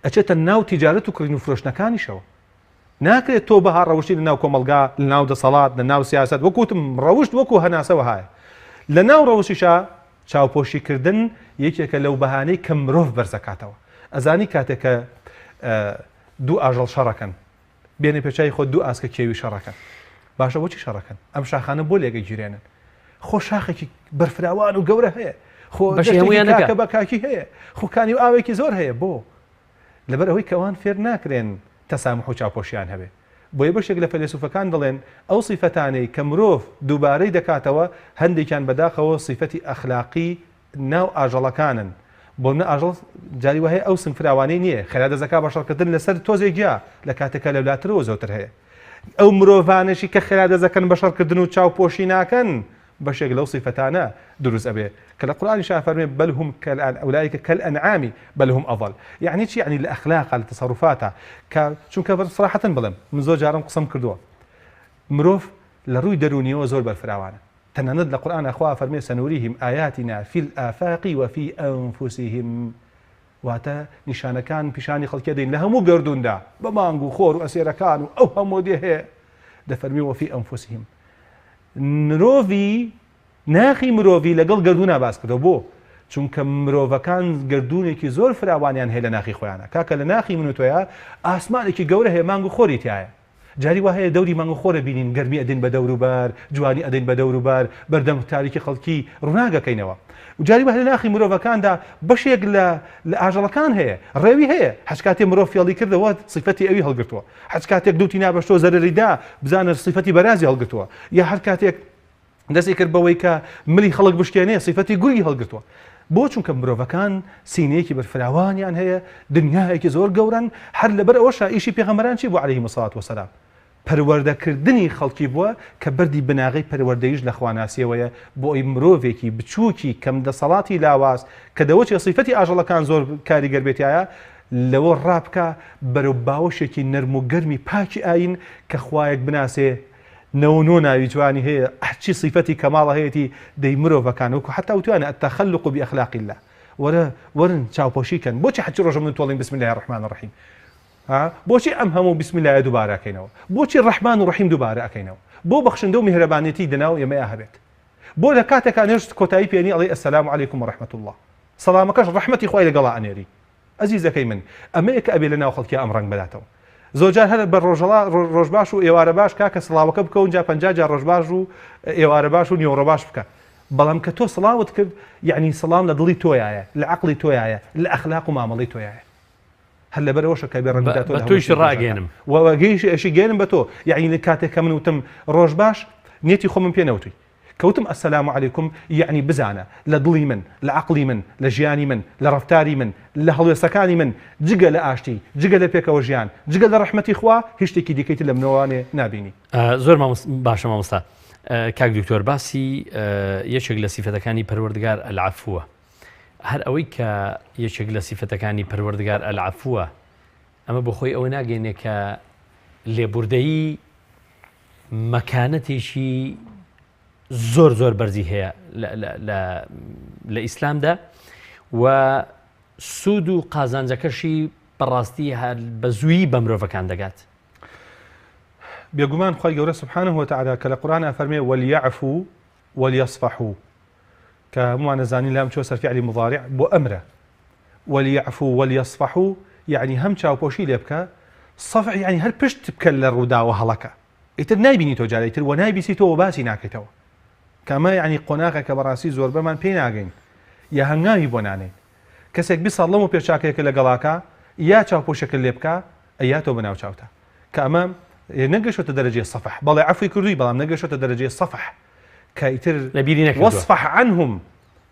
B: ئەچێتە ناو تیجارەت و کڕین و فرۆشتنەکانیشەوە ناکرێت تۆ بەها ڕەوشی لە ناو کۆمەلگا لە ناو دەسەڵات لە ناو سیاست وەکوتم ڕەوشت وەکو هەناسەوە هایە لە ناو ڕەوشیشە چاوپۆشیکردن یەکێکە لەو بەهانەی کە مرۆڤ بەرزەکاتەوە ئەزانی کاتێکە دوو ئاژەڵ شەڕەکەن بێنە پێچای خۆ دوو ئاسکە کێوی شەڕەکەن باشە بۆچی شەڕەکەن ئەم شاخانە بۆ لێگە گیرێنن خۆ شاخێکی بەرفراوان و گەورە هەیە خۆ کاکە بە کاکی هەیە خۆکانی و ئاوێکی زۆر هەیە بۆ لەبەر ئەوەی کەوان فێر ناکرێن تەسامح و چاپۆشیان هەبێ بۆیە بەشێک لە فەیلسوفەکان دەڵێن ئەو سیفەتانەی کە مرۆڤ دووبارەی دەکاتەوە هەندێکیان بەداخەوە سیفەتی ئەخلاقی ناو ئاژەڵەکانن بۆ منە ئاژەڵ جاری وهەیە ئەو سنگ فراوانەی نییە خەرا دەزەکا بەشەڕکردن لەسەر تۆزێک گیا لە کاتێکە لەولاترەوە زۆرتر هەیە ئەو مرۆڤانشی کە خەرا دەزەکەن بەشەڕکردن و چاوپۆشی ناکەن بەشێک لەو سیفەتانە دروست ئەبێ کە لە قورآنی شا فەرمێ بەل هوم ئەولایکە کەلئەنعامی بەل هوم ئەضەل. یعنی چی؟ یعنی لە ئەخلاقا لە تەسەڕوفاتە کە چونکە سراحەتەن بڵێم من زۆر جارم قسەم کردووە مرۆڤ لە ڕووی دەرونیەوە زۆر بەرفراوانە. تەنانەت لە قورآن خوا فەرمێ سەنوریهم ئاياتنا في الآفاق وفي أنفسهم، واتە نیشانەکان پیشانی خەڵکی دەین لە هەموو گەردووندا بە مانگ و خۆر و ئەسێرەکان و ئەو هەموو دێ هەیە. دەفەرمی وفي أنفسهم، مرۆڤی ناخی مرۆڤی لەگەڵ گەردوونا باس کردەوە. بۆ چونکە مرۆڤەکان گەردوونێکی زۆر فراوانیان هەیە لە ناخی خۆیانە. کاکە لە ناخی من و تۆیە ئاسمانێکی گەورە هەیە مانگ و خۆری تایە. جاری وهەیە دەوری مانگ و خۆرە بینین، گەرمی ئەدەین بە دەوروبەر، جوانی ئەدەین بە دەوروبەر، بەردەم تاریکی خەڵکی ڕووناگەکەینەوە. جاری وهەیە لە ناخی مرۆڤەکاندا بەشێک لە ئاژەڵەکان هەیە، ڕێوی هەیە. هەچ کاتێک مرۆڤ فێڵی کردەوە صفەتی ئەوی هەڵگرتووە، هەچ کاتێک دووتی نابەشتۆ زەرریدا بزانە صفەتی بەرازی هەڵگرتووە، یا هەر کاتێک دەستی کرد بەوەی کە ملی خەڵک بشکێنێ صفەتی گوری هەڵگرتووە. بۆ چونکە مرۆڤەکان سینەیەکی بەرفراوانیان هەیە، دنیایەکی زۆر گەورن. هەر لەبەر ئەوەشە ئیشی پێغەمبەران چی بوو عەلەیهیمو سەڵات وەسەلام؟ پەروەردەکردنی خەڵکی بووە کە بەردی بناغی پەروەردەیش لە خواناسیەوەیە بۆ ئەوی مرۆڤێکی بچووکی کەم دەسەڵاتی لاواز کە دەوەچێ صفەتی ئاژەڵەکان زۆر کاریگەر بێتایە لەوە ڕابکە بەرەو باوەشێکی نەرم و گەرمی پاکی ئاین کە خوایەک بناسێ نەوەنۆ ناوی جوانی هەیە، هەرچی صفەتی کەماڵە هەیەی دەی مرۆڤەکان وەکو حتا وتوانە التەخەلق بئەخلاق الله. وەرن چاوپۆشیکەن. بۆچی حەچی ڕۆژە من تۆڵین بسم الله الرحمن الرحیم؟ بۆچی ئەم هەموو بسم الله دووبارە ئەکەینەوە؟ بۆچی ڕەحمان و ڕەحیم دووبارە ئەکەینەوە؟ بۆ بەخشندە و میهرەبانێتی دەناو ئێمەیە هەبێت. بۆ لە کاتێکا نوێژ کۆتایی پێنی ئەڵێ ئەسەلام عەلەیکم وەڕەحمەت الله، سەڵامەکەش ڕەحمەتی خوای لەگەڵا ئەنێری. ئەزیزەکەی من ئەمەیە کە ئەبێ لە ناو خەڵکی ئەم ڕەنگ بەداتەوە. زۆرجار هەر بە ڕۆژ باش و ئێوارە باش کاکە سڵاوەکە بکە و جا 50 جار ڕۆژ باش و ئێوارە باش و نیوەڕۆ باش بکە. بەڵام کە تۆ سڵاوت کرد یعنی سڵام لە دڵی تۆیایە، لە عەقڵی تۆیایە، لە ئەخلاق و مامەڵەی تۆیایە. هەر لەبەرەوەشە کە بێ ڕەنگداتۆ
A: بە تووشی ڕاگەێنم
B: وەگەیشی گێنم بە تۆ. یعنی لە کاتێک کە من وتم ڕۆژ باش نیەتی خۆمم پێ نەوتووی، کەوتم ئەسەلام عەلەیکم یعنی بزانە لە دڵی من، لە عەقڵی من، لە ژیانی من، لە ڕەفتاری من، لە هەڵوێستەکانی من جگە لە ئاشتی، جگە لە پێکەوە ژیان، جگە لە ڕەحمەتی خوا هیچ شتێکی دیکەیت لە منەوانێ نابینی.
A: زۆر باشە مامۆستا. کاک دکتۆر باسی یەکێک لە سیفەتەکانی پەروەردگار ئەلعەفووە. هەر ئەوەی کە یەکێک لە سیفەتەکانی پەروەردگار ئەلعەفووە ئەمە بۆ خۆی ئەوە ناگەێنێ کە لێبوردەیی مەکانەتێکی زۆر زۆر بەرزی هەیە لە ئیسلامدا و سوود و قازانجەکەشی بەڕاستی هەر بە زوویی بە مرۆڤەکان دەگات.
B: بێگومان خوای گەورە سبحانه وتعالى کە لە قورئان فەرمێ وەلیعفوا وەلیەصفحوا کە هەمووان دەزانین لام چۆ سەرفیعلی مضارع بۆ ئەمرە. وەلیعفوا وەلیەصفحوا یعنی هەم چاوپۆشی لێ بکە، صفح یعنی هەر پشت بکە لە ڕووداوە هەڵەکە، ئیتر نایبینی تۆ جارێتر و نایبیسیتەوە باسی ناکەیتەوە. کەمە یعنی قۆناغە کە بەڕاستی زۆر بەمان پێی ناگەین یا هەنگاوی بۆ نانێن. کەسێک بیسەڵەم و پێچاکەیەکە لەگەڵاکە یا چاوپۆشەکە لێ بکە ئەیا تۆ بەناو چاوتە کە ئەمە نەگەشتە دەرەجەی صفح. بەڵێ عەفوی کردووی بەڵام نەگەشتە دەرەجەی صفح کە ئیتر وەصفح عنهم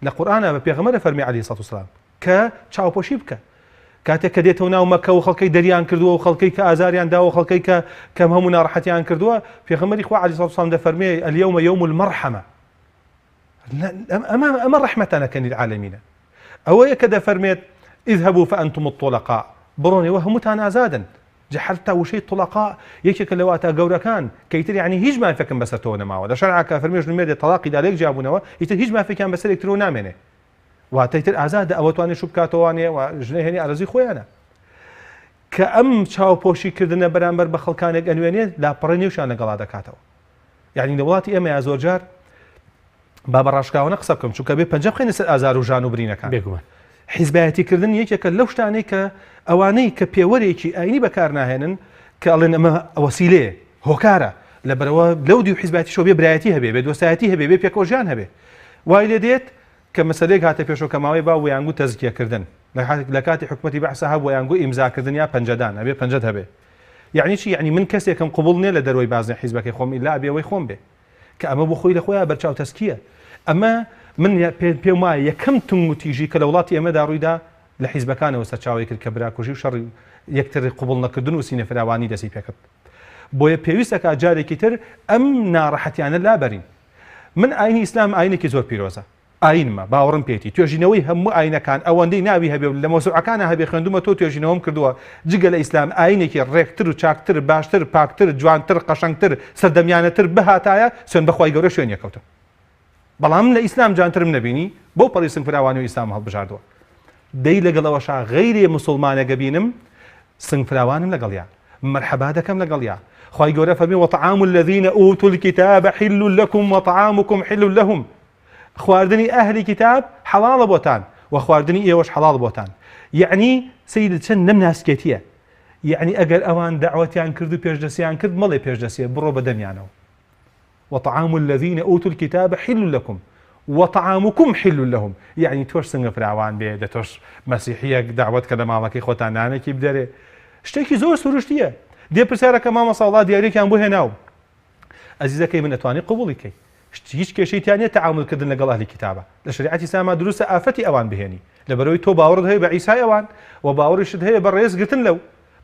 B: لە قورئانە بە پێغەمبەر فەرمی عەلەیهی سەڵات وسەلام کە چاوپۆشی بکە. کاتێک کە دێتەوە ناو مەکە و خەڵکەی دەریان کردووە و خەڵکەی کە ئازاریان داوە و خەڵکەی کە کەم هەموو ناڕەحەتیان کردووە، پێغەمبەری خوا عەلەیهی سەڵات وسەلام دەفەرمێ اليوم يوم المرحمة. ئەمە ڕەحمەتانەکە للعالەمینە. ئەوەیە کە دەفەرمێت اذهبوا فأنتم الطلقاء، بڕۆنەوە هەمووتان ئازادن. حتى وشەی طلقاء یەکێکە لە واتە گەورەکان کە ئیتر یعنی هیچ مافێکم بەسەرتەوە نەماوە. لە شەرعەکە فەرمێ ژنمێرێ تەلاقی دالێک جیابوونەوە ئیتر هیچ مافێکیان بەسەر یەکترەوە نامێنێ، واتە ئیتر ئازادە ئەوە توانێ شوو بکاتەوانێ و ژنە هێنی ئارەزوی خۆیانە. کە ئەم چاوپۆشیکردنە بەرامبەر بە خەڵکانێک ئەنوێنێت لاپەڕی نێوشیان لەگەڵا دەکاتەوە. یعنی لە وڵاتی ئێمە یا زۆرجار با بەڕاشکاوانە قسە بکەم چونکە بێ پەنجە بخەینە سەر ئازار و ژان و برینەکان. حیزبایەتیکردن یەکێکە لەو شتانەی کە ئەوانەی کە پێوەرێکی ئاینی بەکار ناهێنن کە ئەڵێن ئەمە وەسیلەیە هۆکارە لەبەرەوە لەو دی و حیزبایەتیشەوە بێ برایەتی هەبێ، بێ دۆستایەتی هەبێ، بێ پێکەوە ژیان هەبێ. وای لێ دێت کە مەسەلەیەک هاتە پێشەوە کە ماوەی با وەیانگو تەزکیەکردن لە کاتی حکومەتی بەحسە هەبوو وەیانگو ئیمزاکردن یا پەنجەدان ئەبێ پەنجەت هەبێ. یعنی چی؟ یعنی من کەسێکم قبوڵ نییە لە دەرەوەی بازنە حیزبەکەی خۆم ئیلا ئەبێەوەی خۆم بێ کە ئەمە بۆ خۆی لە خۆیان بەرچاو تەزکیە. ئەمە من پێم وایە یەکەم تونگ و تیژی کە لە وڵاتی ئێمەدا ڕوویدا لە حیزبەکانەوە سەرچاوی کرد کە براکوژی و شەڕی یەکتر قبوڵ نەکردن و سینە فراوانی دەستی پێکرد. بۆیە پێویستەکە جارێکی تر ئەم ناڕەحەتیانە لابەرین. من ئاینی ئیسلام ئاینێکی زۆر پیرۆزە، ئاینمە باوەڕم پێێتی توێژینەوەی هەموو ئاینەکان ئەوەندەی ناوی هەبێ لە مۆسوعەکانە هەبێ خوێندومە تۆ توێژینەوەم کردووە جگە لە ئیسلام ئاینێکی ڕێکتر و چاکتر باشتر پاکتر جوانتر قەشەنگتر سەردەمیانەتر بهاتایە سوێن بەخوای گەورە شوێنیەکەوتە بەڵام لە ئیسلام جوانترم نەبینی بۆ پەڕی سنگفراوانی و ئیسلام هەڵبژاردووە دەی لەگەڵەوەشا غەیری موسڵمانەگە بینم سنگفراوانم لەگەڵیا مرحبا دەکەم لەگەڵیا خی گەورە فەرمی وطعام الذين أوتوا الكتاب حل لكم وطعامكم حل لهم خواردنی ئەهلی کتاب حەڵاڵە بۆتان و خواردنی ئێوەش حەڵاڵ بۆتان یعنی سید چەند نەمناسکێتیە یعنی ئەگەر ئەوان دعوەتیان کرد و پێشدەسیان کرد مەڵێ پێشدەسیە بڕۆ بەدەمیانەوە وطعام الذين أوتوا الكتاب حل لكم وطعامكم حل لهم يعني تۆش سنگە فراوان بێ دە تۆش مەسیحیەک دعوت کە لە ماڵەکەی خۆتان نانێکی بدەرێ شتێکی زۆر سروشتیە دێ پرسیارەکە مامەساڵات دیارێکیان بۆ هێناو ئەزیزەکەی من ئەتوانی قبوڵی کەی هیچ کێشەیان نیە تەعاملکردن لەگەڵ ئەهلی کتابە لە شریعەتی ئیسلاما دروستە ئافەتی ئەوان بهێنی لەبەرەوەی تۆ باوەڕت هەیە بە عیسای ئەوان و باوەڕیشت هەیە بە ڕێزگرتن لەو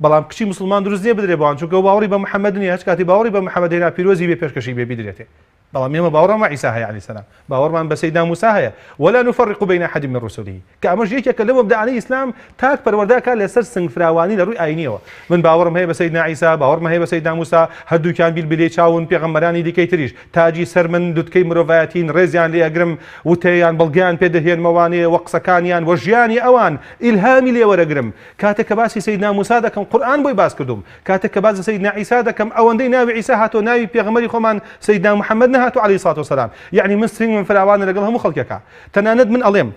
B: بەڵام کچی مسلمان دروست نییە بدرێ بەوان چونکە باوەڕی بە محەممەد نیە هەچ کاتی باوەڕی بە محەممەد هێنا پیرۆزی بێ پێشکەشی بێ بیدرێتێ بەڵام ئێمە باوەڕمان عیسا هەیە عەلەیهی سەلام باوەڕمان بە سەیدنا موسا هەیە ولا نفرق بین أحد من رسله کە ئەمەش یەکێکە لەو مەبدەعانەی ئیسلام تاک پەروەردەکە لەسەر سنگفراوانی لە ڕووی ئاینیەوە من باوەڕم هەیە بە سەیدنا عیسا باوەڕم هەیە بە سەیدنا موسا هەردووکیان بیلبلێ چاون پێغەمبەرانی دیکەی تریش تاجی سەر من دوتکەی مرۆڤایەتین ڕێزیان لێ ئەگرم وتەیان بەڵگیان پێدەهێنمەوانەیە وە قسەکانیان وە ژیانی ئەوان ئیلهامی لێ وەرەگرم کاتێک کە باسی سەیدنا موسا دەکەم قورئان بۆی باس کردوم کاتێک کە باسی سەیدنا عیسا دەکەم ئەوەندەی ناوی عیسا هاتۆ ناوی پێغەمبەری خۆمان سەیدنا محەممەد نەهاتوو عەلەیهی سەڵاتو وسەلام یعنی من سرنگ من فراوانە لەگەڵ هەموو خەڵکێکە تەنانەت من ئەڵێم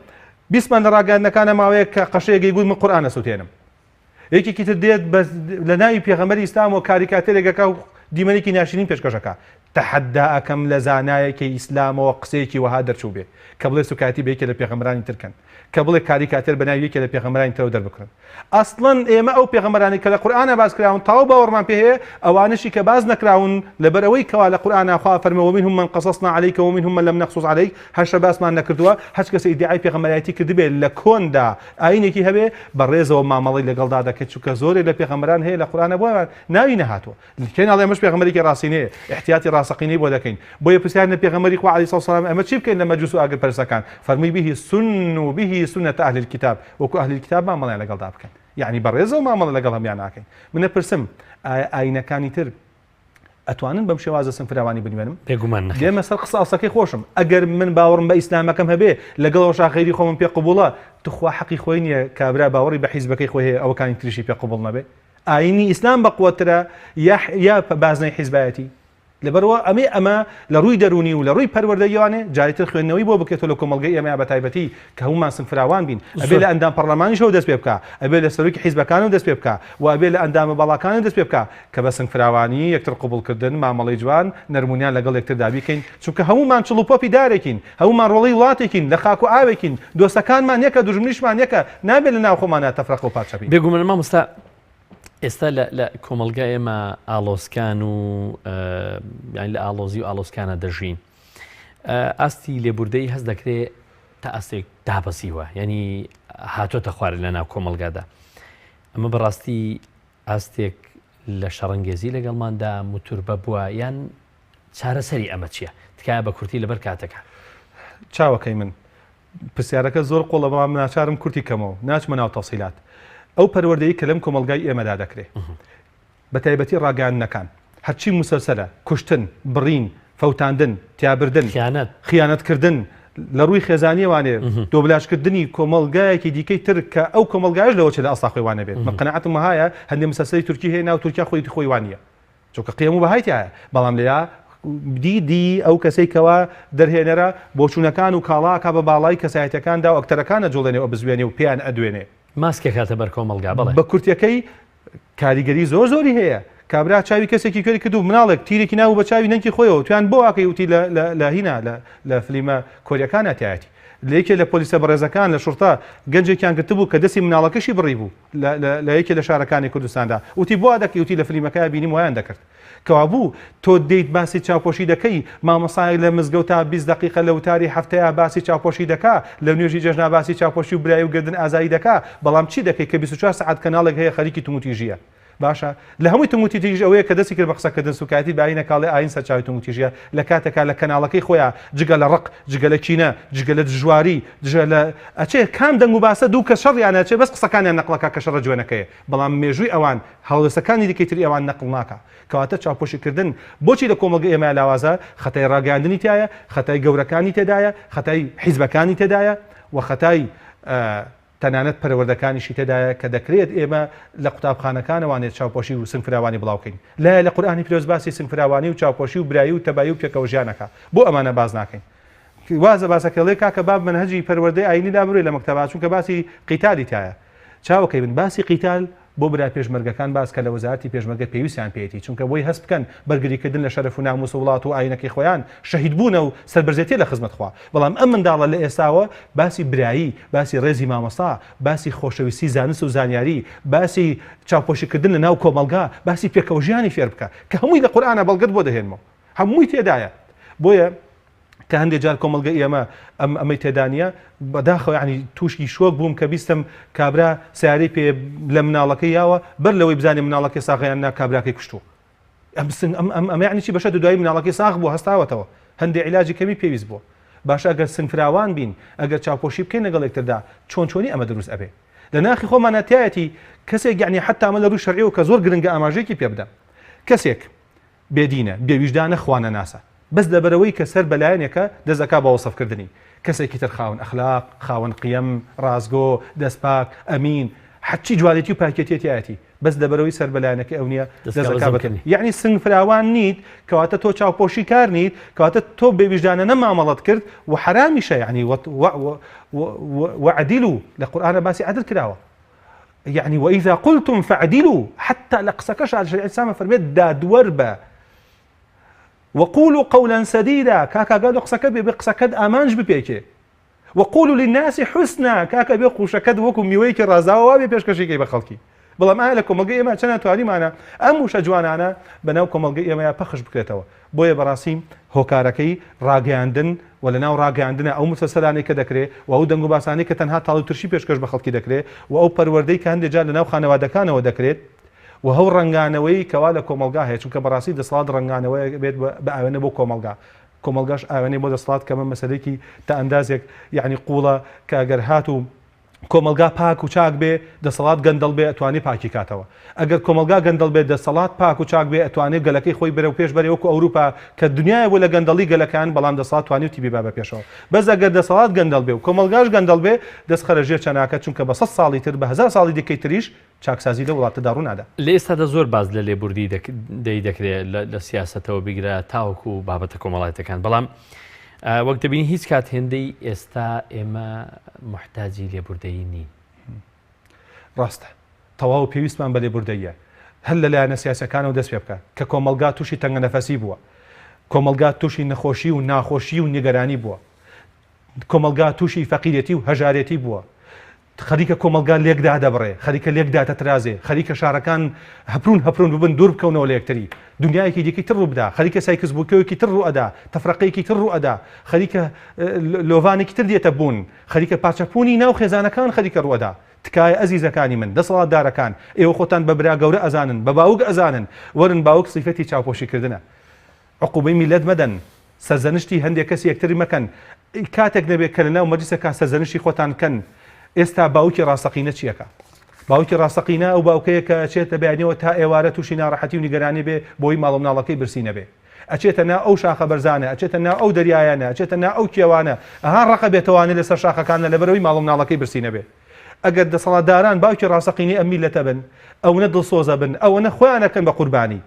B: بیسمان لە ڕاگەاندنەکانە ماوەیە کە قەشەیەکی گوت من قورئان ئەسووتێنم یەکێکی تر دێت لە ناوی پێغەمبەری ئیسلام و کاریکاتێرێکەکە و دیمەنێکی ناشرین پێشکەشەکە تەحەدا ئەکەم لە زانایەکی ئیسلامەوە قسەیەکی وەها دەرچوو بێ کە بڵێ سوکاتی بە یەکێ لە پێغەمبەرانی ترکەن کە بڵێ کاریکاتێر بە ناوی یەکێ لە پێغەمبەرانی ترەوە دەربکڕن ئەسڵەن ئێمە ئەو پێغەمبەرانی کە لە قورئانە باس کراون تاو باوەڕمان پێ هەیە ئەوانشی کە باز نەکراون لەبەرەوەی کەوا لە قورئانە خوا فەرمێ ومنهم من قصصنا عليك ومنهم من لم نقصص عليك هەشە باسمان نەکردووە هەچ کەسە ئیدعای پێغەمبەریەتی کردبێ لە کۆندا ئاینێکی هەبێ بەڕێزەوە مامەڵی لەگەڵدا دەکەێت چونکە زۆرێک لە پێغەمبەران هەیە لە قورئانە بۆیان ناوی نەهاتووە کێناڵێ ئەمەش پێغەمبەرێکی ڕاستینەیە احتیاتی ڕاستەقینەی بۆ دەکەین بۆیە پرسیار لە پێغەمبەری خوا عەلەیهی سەڵاتو وسەلام ئەمە چی بکەین لە مەجوس و ئاگرپەرستەکان فەرمووی به سن و به سنة أهل الكتاب وەکو ئەهلی الكتاب مامەڵیان لەگەڵدا بکەن یعنی بەڕێزەوە مامەڵە لەگەڵ هەمیان ناکەین منە پرسم ئاینەکانی تر ئەتوانن بەم شێوازە سنگفراوانی بنوێنم
A: بێگومان نەخێر
B: دێمە سەر قسەکەی خۆشم ئەگەر من باوەڕم بە ئیسلامەکەم هەبێ لەگەڵەوەشا خەیری خۆمم پێ قبوڵە تخوا حەقی خۆی نییە کابرا باوەڕی بە حیزبەکەی خۆی هەیە ئەوەکانی تریشی پێ قبوڵ نەبێ ئاینی ئیسلام بەقووەترە یا بازنەی حیزبایەتی لەبەرەوە ئەمە لە ڕووی دەرونی و لە ڕووی پەروەردەیوانێ جاریتر خوێندنەوەی بۆ بکێتەوە لە کۆمەڵگەی ئێمە بە تایبەتی کە هەمومان سنگفراوان بین ئەبێ لە ئەندام پەرلەمانیشەوە دەست پێ بکە ئەبێ لە سەرۆکی حیزبەکانەوە دەست پێ بکە و ئەبێ لە ئەندامە بەڵاکانە دەست پێ بکە کە بە سنگفراوانی یەکتر قبولکردن مامەڵەی جوان نەرمونیان لەگەڵ یەکتردا بیکەین چونکە هەمومان چڵوپۆپی دارێکین هەمومان ڕۆڵەی وڵاتێکین لە خاک و ئاوێکین دۆستەکانمان یەکە دوژمنیشمان یەکە نابێت لە ناو خۆمانە تەفرەق و پارچە بین
A: بێگومان مامۆستا ئێستا لە کۆمەلگا ئێمە ئالۆسکان و یانی لە ئالۆزی و ئالۆسکانە دەژین ئاستی لێبوردەی هەست دەکرێت تا ئاستێک دابەزیوە یعنی هاتۆتە خوارد لە ناو کۆمەلگادا ئەمە بەڕاستی ئاستێک لە شەڕەنگێزی لەگەڵماندا موتوربە بووە یان چارەسەری ئەمە چییە تکایە بە کورتی لەبەر کاتەکە
B: چاوەکەی من پرسیارەکە زۆر قۆڵە بەڵام ناچارم کورتی کەمەوە ناچمە ناو تەفسیلات ئەو پەروەردەیی کە لەم کۆمەلگای ئێمەدا دەکرێت بە تایبەتی ڕاگەیاندنەکان هەرچی موسەلسەلە کوشتن بڕین فەوتاندن تیابردن خیانەتکردن لە ڕووی خێزانیەوانێ دۆبلاشکردنی کۆمەلگایەکی دیکەی تر کە ئەو کۆمەلگایش لەوە لە ئەستا خۆیوانە بێت من قەنەعەتم هەیە هەندێک مسەلسەلی تورکی هەیە ناو تورکیا خۆی وانە چونکە قیام و بەهایتیایە بەڵام لێیا دیدی ئەو کەسەی کەوا دەرهێنەرە بۆچوونەکان و کاڵاکە بە باڵای کەسایەتەکاندا و ئەکتەرەکانە جوڵێنێ و بزوێنێ و پێیان ئەدوێنێ
A: ماسکێک هاتە بەر کۆمەلگا بەڵێ
B: بە کورتەکەی کاریگەری زۆری هەیە کابرا چاوی کەسێکی کوێری کردو مناڵێک تیرێکی ناو بە چاوی نەنکی خۆیەوە تویان بۆ واکەی وتی لە هینا لە فلیمە کۆریەکان هاتیایەتی لەیەکێ لە پۆلیسە بەڕێزەکان لە شورتا گەنجێکیان گرتبوو کە دەستی مناڵەکەشی بڕی بوو لە یەکێ لە شارەکانی کوردستاندا وتی بۆ دەکەی وتی لە فلیمەکە بینیم وایان دەکرد کەوا بوو تۆ دەیت باسی چاوپۆشی دەکەی مامەسایەک لە مزگەوتا 20 دقیقە لە وتاری هەفتەیە باسی چاوپۆشی دەکا لە نوێژی جەژنا باسی چاوپۆشی و برایی و گردن ئازایی دەکا بەڵام چی دەکەی کە 24 ساعت کەناڵێک هەیە خەریکی توموتیژیە باشە لە هەمووی تموتی تیژ ئەوەیە کە دەستی کرد بە قسەکردن سوکایەتی باینە کاڵێ ئاین سەرچاوی تموتیژە لە کاتێکا لە کەناڵەکەی خۆیان جگە لە ڕق جگە لە چینە جگە لە دژواری جگە لە ئەچێ کام دەنگ و باسە دوو کە شەڕیانە چێ بەس قسەکانیان نەقڵەکە کە شەڕە جوێنەکەیە بەڵام مێژووی ئەوان هەڵوێستەکانی دیکەیتری ئەوان نەقڵ ناکە کەواتە چاوپۆشیکردن بۆچی لە کۆمەلگە ئێمە لاوازە خەتای ڕاگەاندنی تایە خەتای گەورەکانی تێدایە خەتای حیزبەکانی تێدایە و خەتای تەنانەت پەروەردەکانیشی تێدایە کە دەکرێت ئێمە لە قوتابخانەکانەوانێت چاوپۆشی و سنگفراوانی بڵاوکەین لە قورئانی پیرۆز باسی سنگفراوانی و چاوپۆشی و برایی و تەبایی و پێکەوە ژیانەکە بۆ ئەمانە باز ناکەین وازە باسەکەڵێ کاکە باب منهەجی پەروەردەی ئاینی دابڕێ لە مەکتەبات چونکە باسی قیتالی تایە چاوەکەی بن باسی قیتال بۆ برا پێشمەرگەکان باس کە لە وەزارەتی پێشمەرگە پێویستیان پێێتی چونکە بۆی هەست بکەن بەرگریکردن لە شەرەف و ناموس و وڵات و ئاینەکەی خۆیان شەهید بوونە و سەربەرزێتی لە خزمەت خوا بەڵام ئەم منداڵە لە ئێستاوە باسی برایی باسی ڕێزی مامۆستا باسی خۆشەویستی زانست و زانیاری باسی چاوپۆشیکردن لە ناو کۆمەلگا باسی پێکەوە ژیانی فێر بکە کە هەمووی لە قورئانە بەڵگەت بۆ دەهێنمەوە هەمووی تێدایە بۆیە کە هەندێک جار کۆمەلگە ئێمە ئەمەی تێدانە بەداخەوە ینی تووشی شۆک بووم کە بیستم کابرا سیارەی پێ لە مناڵەکەی یاوە بەر لەوەی بزانێ مناڵەکەی ساغیان نا کابراکەی کوشتووە ئەمە یعنی چی بەشە دوایی مناڵەکەی ساغ بوو هەستاوەتەوە هەندێک عیلاجی کەمی پێویست بووە باشە ئەگەر سنگفراوان بین ئەگەر چاوپۆشی بکەین لەگەڵ یەکتردا چۆنی ئەمە دروست ئەبێ لە ناخی خۆمانەتایەتی کەسێک یعنی حتا ئەمە لە ڕووی شەرعی و کە زۆر گرنگە ئاماژەیەکی پێ بدەم کەسێک بێدینە بێویژدانە خوانە ناسە بەس لەبەرەوەی کە سەر بەلایەنێکە دەزەکا بە وەسەفکردنی کەسێکی تر خاون ئەخلاق خاون قیەم ڕازگۆ دەستپاک ئەمین حچی جوانێتی و پاکێتێتیایەتی بەس لەبەرەوەی سەر بەلایەنەکە ئەو نییە دەزەکا بکەنی یعنی سنگفراوان نیت کەواتە تۆ چاوپۆشی کار نیت کەواتە تۆ بێویژدانە نەمامەڵەت کرد و حرامیشە یعنی وعدلوا لە قورئانە باسی عدل کراوە يعني وإذا قلتم فعدلوا حتى لقسكش على الشريعة الإسلام فرميت داد وربا وقولوا قولا سديدا كاكا قالوا قسكد بقسكد أمانج ببيكي وقولوا للناس حسنا كاكا بيقوشكد وكم ميويك رازاوا بيشكشيكي بخلقي بەڵام ئایا لە کۆمەلگەی ئێمە چەند توانیمانە ئەم وشە جوانانە بەناو کۆمەلگەی ئێمە پەخش بکرێتەوە بۆیە بەڕاستی هۆکارەکەی ڕاگەیاندن و لەناو ڕاگەیاندنە ئەو متەسەلانەی کە دەکرێت و ئەو دەنگ و باسانەی کە تەنها تاڵ و ترشی پێشکەش بە خەڵکی دەکرێت و ئەو پەروەردەی کە هەندێک جار لەناو خانەوادەکانەوە دەکرێت و هەو ڕەنگانەوەی کەوا لە کۆمەلگا هەیە چونکە بەڕاستی دەسەڵات ڕەنگانەوەی بێت بە ئاوێنە بۆ کۆمەلگاش ئاوێنەی بۆ دەسەڵات کەمە مەسەلەیەکی تا ئەندازێک یعنی قوڵە کە ئەگەر هات و کۆمەلگا پاک و چاک بێ دەسەڵات گەندەڵ بێ ئەتوانی پاکی کاتەوە ئەگەر کۆمەلگا گەندەڵ بێ دەسەڵات پاک و چاک بێ ئەتوانێت گەلەکەی خۆی بەرەو پێش بەرێ وەکو ئەوروپا کە دنیای بۆ لە گەندەڵی گەلەکان بەڵام دەسەڵات توانی و تیبی با بە پێشەوە بەس ئەگەر دەسەڵات گەندەڵ بێ و کۆمەلگاش گەندەڵ بێ دەست خەرەژێر چەناکە چونکە بە 100 ساڵی تر بە 1000 ساڵی دیکەی تریش چاکسازی لە وڵاتەدا ڕوونادا
A: لە ئێستادا زۆر باز لە لێبوردی دەکرێت لە سیاسەتەوە بیگرە تاوەکو و بابەتە کۆمەڵایەتەکان بەڵام وەک دەبینی هیچ کات هێندەی ئێستا ئێمە محتاجی لێبوردەیی نین
B: ڕاستە تەواو پێویستمان بە لێبوردەیە هەر لەلایەنە سیاسەکانەوە دەست پێ بکە کە کۆمەلگا تووشی تەنگە نەفەسی بووە کۆمەلگا تووشی نەخۆشی و ناخۆشی و نیگەرانی بووە کۆمەلگا تووشی فەقیرەتی و هەژارەتی بووە خەریکە کۆمەلگا لێکدا دەبڕێ خەریکە لێکدا تەترازێ خەریکە شارەکان هەپرون ببن دوور بکەونەوە لە یەکتری دنیایەکی دیکەی تر ڕوو بدا خەریکە سایکس بووکەوەکی تر ڕوو ئەدا تەفرەقەیەکی تر ڕوو ئەدا خەریکە لۆڤانێکی تر دێتە بوون خەریکە پاچەپوونی ناو خێزانەکان خەریکە ڕووەدا تکایە ئەزیزەکانی من دەسەڵاتدارەکان ئێوە خۆتان بە برا گەورە ئەزانن بە باوک ئەزانن وەرن باوک سیفەتی چاوپۆشیکردنە عقوبەی میلەت مەدەن سەرزەنشتی هەندێک کەسی یەکتری مەکەن کاتێک نەبێت کە لەناو مەجلیسەکە سەرزەنشتی خۆتان کەن ئێستا باوکی ڕاستەقینە چیەکە باوکی ڕاستەقینە ئەو باوکەیە کە ئەچێتە بەیانیەوە تا ئێوارە تووشی ناڕەحەتی و نیگەرانی بێ بۆی ماڵ و مناڵەکەی برسی نەبێ ئەچێتە نا ئەو شاخە بەرزانە ئەچێتە نا ئەو دەریایانە ئەچێتە نا ئەو کێوانە ئەها ڕقە بێتەوانێ لەسەر شاخەکانە لەبەرەوەی ماڵ و مناڵەکەی برسی نەبێ ئەگەر دەسەڵاتداران باوکی ڕاستەقینی ئەم میلەتە بن ئەوەنە دڵسۆزە بن ئەوەنە خۆیانەکەن بە قوربانی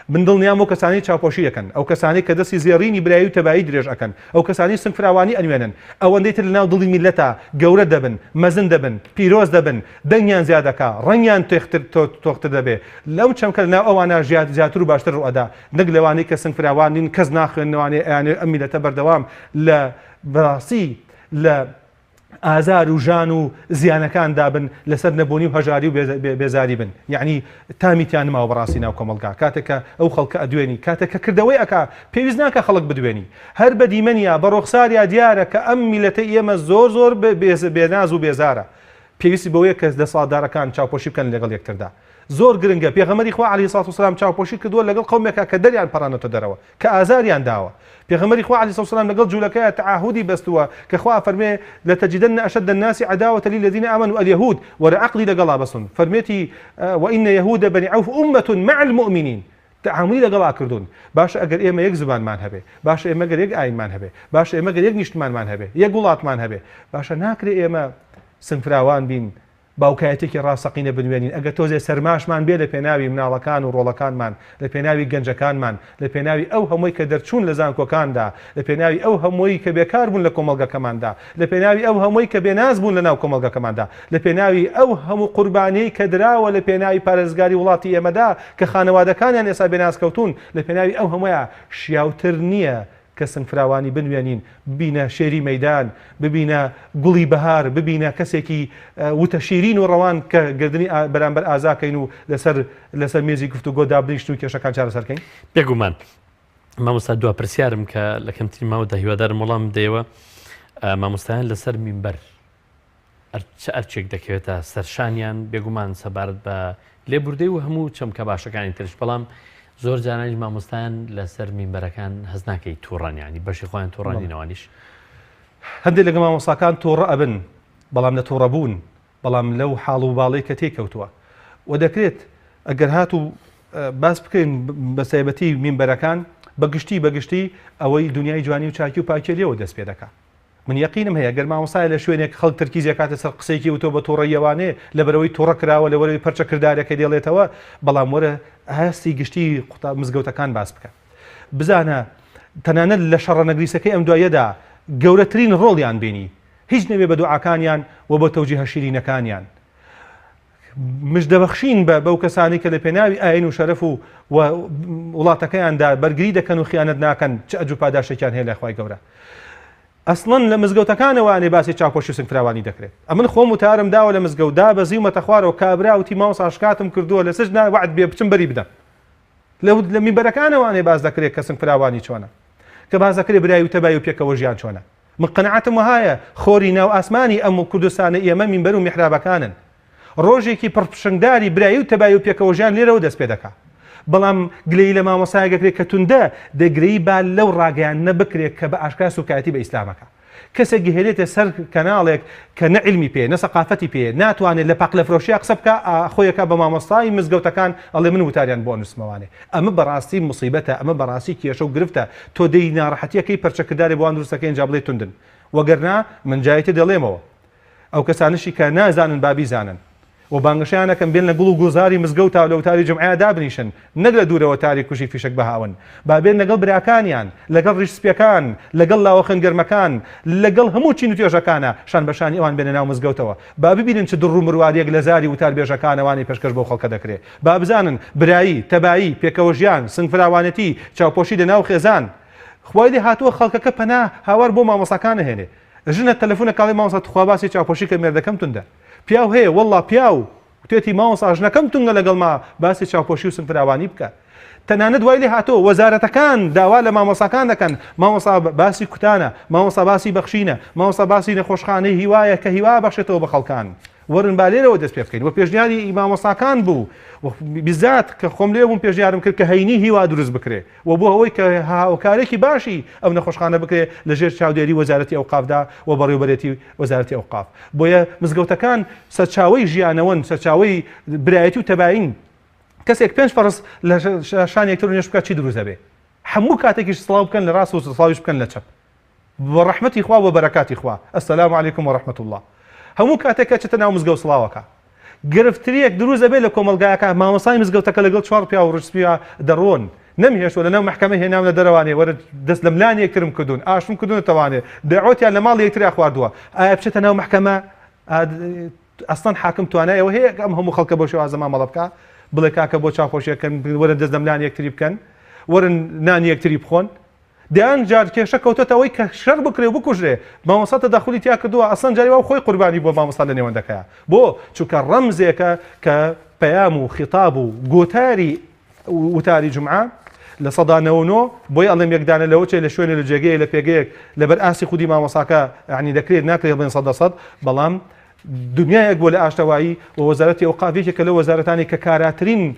B: من دڵنیام و کەسانی چاوپۆشی ئەەکەن ئەو کەسانی کە دەستی زێڕینی برایی و تەبایی درێژ ئەەکەن ئەو کەسانی سنگفراوانی ئەنوێنن ئەوەندەی تر لەناو دڵی میلەتە گەورە دەبن مەزن دەبن پیرۆز دەبن دەنگیان زیادەکە ڕەنگیان تۆختر دەبێ لەو چەمکە لەناو ئەوانە زیاتر و باشتر ڕوئەدا نەک لەوانەی کە سنگفراوانین کەس ناخوێنەوانێ ئەم میلەتە بەردەوام لە بەڕاستی لە ئازار و ژان و زیانەکان دابن لەسەر نەبوونی و هەژاری و بێزاری بن یعنی تامیتیان نماوە بەڕاستی ناو کۆمەلگا کاتێکە ئەو خەڵکە ئەدوێنی کاتێکە کردەوەی ئەکا پێویست ناکە خەڵک بدوێنی هەر بە دیمەنیە بە ڕۆخساریا دیارە کە ئەم میلەتەی ئێمە زۆر بێناز و بێزارە پێویستی بەوەیە کە دەسەڵاتدارەکان چاوپۆشی بکەن لەگەڵ یەکتردا زۆر گرنگە پێغەمبەری خوا عەلەیهی سەڵاتو وسەلام چاوپۆشی کردووە لەگەڵ قەومێکە کە دەریان پەڕانەتە دەرەوە کە ئازاریان داوە پێغەمبەری خوا عەلەیهی سەڵاتو وسەلام لەگەڵ جوولەکەیە تەعاهودی بەستووە کە خوا فەرمێ لەتەجیدەنە ئەشەدە الناس عەداوەة للذین آمنوا اليهود وەرە عەقلی لەگەڵا بەسن فەرمێتی وئین یەهود بەنی عەوف ئومەة مع المؤمنین تعاملی لەگەڵا کردوون باشە ئەگەر ئێمە یەک زبانمان هەبێ باشە ئێمە گەر یەک ئاینمان هەبێ باشە ئێمە گەر یەک نیشتمانمان هەبێ یەک وڵاتمان هەبێ باشە ناکرێ ئێمە سنفراوان بین باوکایەتێکی ڕاستەقینە بنوێنین ئەگە تۆزێ سەرماشمان بێ لە پێناوی مناڵەکان و ڕۆڵەکانمان لە پێناوی گەنجەکانمان لە پێناوی ئەو هەمووی کە دەرچوون لە زانکۆکاندا لە پێناوی ئەو هەمووی کە بێکار بوون لە کۆمەڵگەکەماندا لە پێناوی ئەو هەمووی کە بێناز بوون لە ناو کۆمەڵگەکەماندا لە پێناوی ئەو هەموو قوربانیی کە دراوە لە پێناوی پارێزگاری وڵاتی ئێمەدا کە خانەوادەکانیان ئێستا بێنازکەوتون لە پێناوی ئەو هەموویە شیاوتر نییە کە سنفراوانی بنوێنین ببینە شێری مەیدان ببینە گوڵی بەهار ببینە کەسێکی وتە شیرین و ڕەوان کە گردنی بەرامبەر ئازاکەین و لەسەر مێزی گفتوگۆ دابنیشت و کێشەکان چارەسەرکەین
A: بێگومان مامۆستا دوا پرسیارم کە لە کەمترین ماوەدا هیوادارم وەڵام بدەیەوە مامۆستایان لەسەر مینبەر چه ئەرچێک دەکەوێتە سەرشانیان بێگومان سەبارەت بە لێبوردەی و هەموو چەمکە باشەکانی ترش بەڵام زۆر جارانی مامۆستایان لەسەر مینبەرەکان هەز ناکەی تووڕانیانی بەشی خۆیان تووڕانینەوەنیش
B: هەندێک لە مامۆستاکان تووڕە ئەبن بەڵام لە تووڕەبوون بەڵام لەو حاڵ و باڵی کە تێکەوتووە و دەکرێت ئەگەر هات و باس بکەین بە سایبەتی مینبەرەکان بەگشتی ئەوەی دنیای جوانی و چاکی و پاکی لێەوە دەست پێ دەکات من یەقینم هەیە گەر مامۆستای لە شوێنێک خەڵک تەرکیزی کاتە سەر قسەیەکی وتۆ بە تووڕەیەوانێ لە بەرەوەی تووڕە کراوە لە وەرەوەی پەرچە کردارەکە دێڵێتەوە بەڵام وەرە هەستی گشتی مزگەوتەکان باس بکە بزانە تەنانەت لە شەڕە نەگریسەکەی ئەم دوایەدا گەورەترین ڕۆڵیان بینی هیچ نەبێ بە دوعاکانیان و بۆ تەوجیهە شیرینەکانیان مژدەبەخشین بە بەو کەسانی کە لە پێناوی ئاین و شەرەف و وڵاتەکەیاندا بەرگری دەکەن و خیانەت ناکەن چ ئەجر و پاداشتێکیان هەیە لە خوای گەورە ئەسڵەن لە مزگەوتەکانەوەوانێ باسی چاوپۆشی و سنگفراوانی دەکرێت ئەمن خۆم وتارم داوە لە مزگەوتدا بەزیومەتە خوارەوە کابرا وتی مامۆستا شکاتم کردووە لە سژنا وعد بێ بچم بەری بدەم لە مینبەرەکانەوانێ باز دەکرێت کە سنگفراوانی چۆنە کە باز دەکرێت برای و تەبای و پێکەوە ژیان چۆنە من قەنەعەتم وهایە خۆری ناو ئاسمانی ئەم کوردستانە ئێمە مینبەر و میحرابەکانن ڕۆژێکی پڕپشنگداری برایی و تەبای و پێکەوە ژیان لێرەوە دەست پێ دەکات بەڵام گلەی لە مامۆستایەکەکرێت کە توندە دەگرەی با لەو ڕاگەیان نەبکرێت کە بە ئاشکرا سوکایەتی بە ئیسلامەکە کەسێک گەهێنێتە سەر کەناڵێک کە نە عیلمی پێ نە سەقافەتی پێ ناتوانێت لە پاق لە فرۆشیە قسە بکە خۆیەکە بە مامۆستای مزگەوتەکان ئەڵێ من وتاریان بۆ نووسمەوانێ ئەمە بەڕاستی مصیبەتە ئەمە بەڕاستی کێشە و گرفتە تۆ دەی ناڕەحەتیەکەی پەرچەکردارێ بۆوان دروستەکەی ئەنجا بڵێ توندن وەگەرنا من جایەتی دەڵێمەوە ئەو کەسانشی کە نازانن بابی زانن و بانگشیانەکەم بێن لە گوڵ و گوزاری مزگەوت تا لە وتاری جمعە دابنیشن نەک لە دوورەوە تاری کوشی فیشک بەهاون با بێن لەگەڵ براکانیان لەگەڵ ڕیشسپیەکان لەگەڵ لاوەخن گەرمەکان لەگەڵ هەموو چین و توێژەکانە شان بەشانی ئەوان بێنە ناو مزگەوتەوە با ببینن چ دڕ و مرواریەک لە زاری وتار بێژەکانەوانی پێشکەش بۆ خەڵکە دەکرێت با بزانن برایی تەبایی پێکەوە ژیان سنگفراوانەتی چاوپۆشی لە ناو خێزان خوای لێ هاتووە خەڵکەکە پەنا هاوار بۆ مامۆستاکان هێنێ ژنە تەلەفۆنە کاڵی مامۆستا تخوا باسی چاوپۆشی کە مێردەکەم توندە پیاو هەیە وەڵڵا پیاو توێتی مامۆستا ژنەکەم تونگە لەگەڵ ما باسی چاوپۆشی و سنگفراوانی بکە تەنانەت دوای لێ هاتۆ وەزارەتەکان داوا لە مامۆستاکان دەکەن مامۆستا باسی کوتانە مامۆستا باسی بەخشینە مامۆستا باسی نەخۆشخانەی هیوایە کە هیوا بەخشێتەوە بە خەڵکان وەرن با لێرەوە دەست پێ بکەین و پێشنیاری مامۆستاکان بوو بیزات کە خۆم لێ بووم پێشنیارم کرد کە هەینی هیوا دروست بکرێ و بۆ ئەوەی کە هاوکارێکی باشی ئەو نەخۆشخانە بکرێ لەژێر چاودێری وەزارەتی ئەوقافدا و بەڕێوەبەرێتی وەزارەتی ئەوقاف بۆیە مزگەوتەکان سەرچاوەی ژیانەوەن سەرچاوەی برایەتی و تەباین کەسێک پێنج فەرز لە شان یەکتر نوێژ بکات چی دروست دەبێ هەموو کاتێکیش سڵاو بکەن لە ڕاست و سڵاویش بکەن لە چەپ بە ڕەحمەتی خوا و بەرەکاتی خوا ئەسەلام عەلەیکم وەڕەحمەت الله هەموو کاتێکە چێتە ناو مزگەوت سڵاوەکە گرفتریەک دروست دەبێت لە کۆمەلگایەکە مامۆستای مزگەوتەکە لەگەڵ چوار پیا و ڕچپیا دەڕۆن نەمهێشتوە لە ناو محکەمە هێناو لە دەرەوانێ وەرە دەست لە ملانی یەکترم کردوون ئاشتم کردوونەتەوانێ دەعوتیان لە ماڵ یەکتریا خواردووە ئایا بچێتە ناو محکەمە ئەسڵەن حاکم توانایەوە هەیە ئەم هەموو خەڵکە بۆ شێوازە مامەڵە بکە بڵێ کاکە بۆ چاوپۆشیەکەن وەرە دەست لە ملان یەکتری بکەن وەرن نانی یەکتری بخۆن دیان جار کێشە کەوتێتەوەی کە شەر بکرێ و بکوژرێ مامۆستا تەداخولی تیا کردووە ئەسڵەن جاری وا خۆی قوربانی بۆ مامۆستا لە نێوەندەکەیە بۆ چونکە ڕەمزێکە کە پەیام و خیتاب و گۆتاری وتاری جمعە لە سەدانەوەنۆ بۆی ئەڵێم یەکدانە لەوە چێ لە شوێنە لە جێگەیە لە پێگەیەک لەبەر ئاسی خودی مامۆساکە یعنی دەکرێت ناکرێت بڵێن 100% بەڵام دنیایەک بۆ لە ئاشتەوایی و وەزارەتی ئەوقافێکێکە لە وەزارەتانی کە کاراترین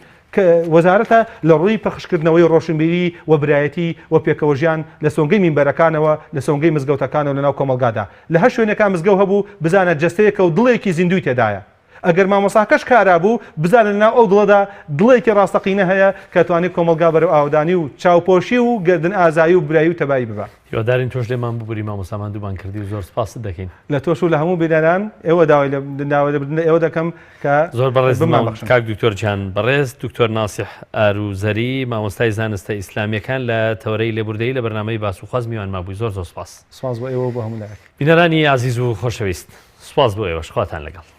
B: وەزارەتە لە ڕووی پەخشکردنەوەی ڕۆشنبیری و برایەتی و پێکەوەژیان لە سۆنگەی مینبەرەکانەوە لە سۆنگەی مزگەوتەکانەوە لەناو کۆمەلگادا لە هەر شوێنەکان مزگەوت هەبوو بزانە جەستەیەکە و دڵێکی زیندوی تێدایە ئەگەر مامۆساکەش کارا بوو بزانە لەناو ئەو دڵەدا دڵێکی ڕاستەقینە هەیە کە توانێت کۆمەلگا بەرەو ئاودانی و چاوپۆشی و گردن ئازایی و برایی و تەبایی ببە.
A: هیوادارین تۆش لێمان ببووری مامۆسامان دووبان کردی و زۆر سپاست دەکەین
B: لە تۆش و لە هەموو بینەران ئێوە داوای لە ئێوە دەکەم کە
A: زۆر بەڕێز کاک دکتۆر جان بەڕێز دکتۆر ناسیح ئاروزەری مامۆستای زانستە ئیسلامیەکان لە تەورەی لێبوردەیی لە بەرنامەی باسوخواز میوان مابووی زۆر سپاس.
B: سپاس بۆ ئێوە بۆ هەموو لایەک.
A: بینەرانی عزیز و خۆشەویست سپاس بۆ ئێوەش خواتان لەگەڵ.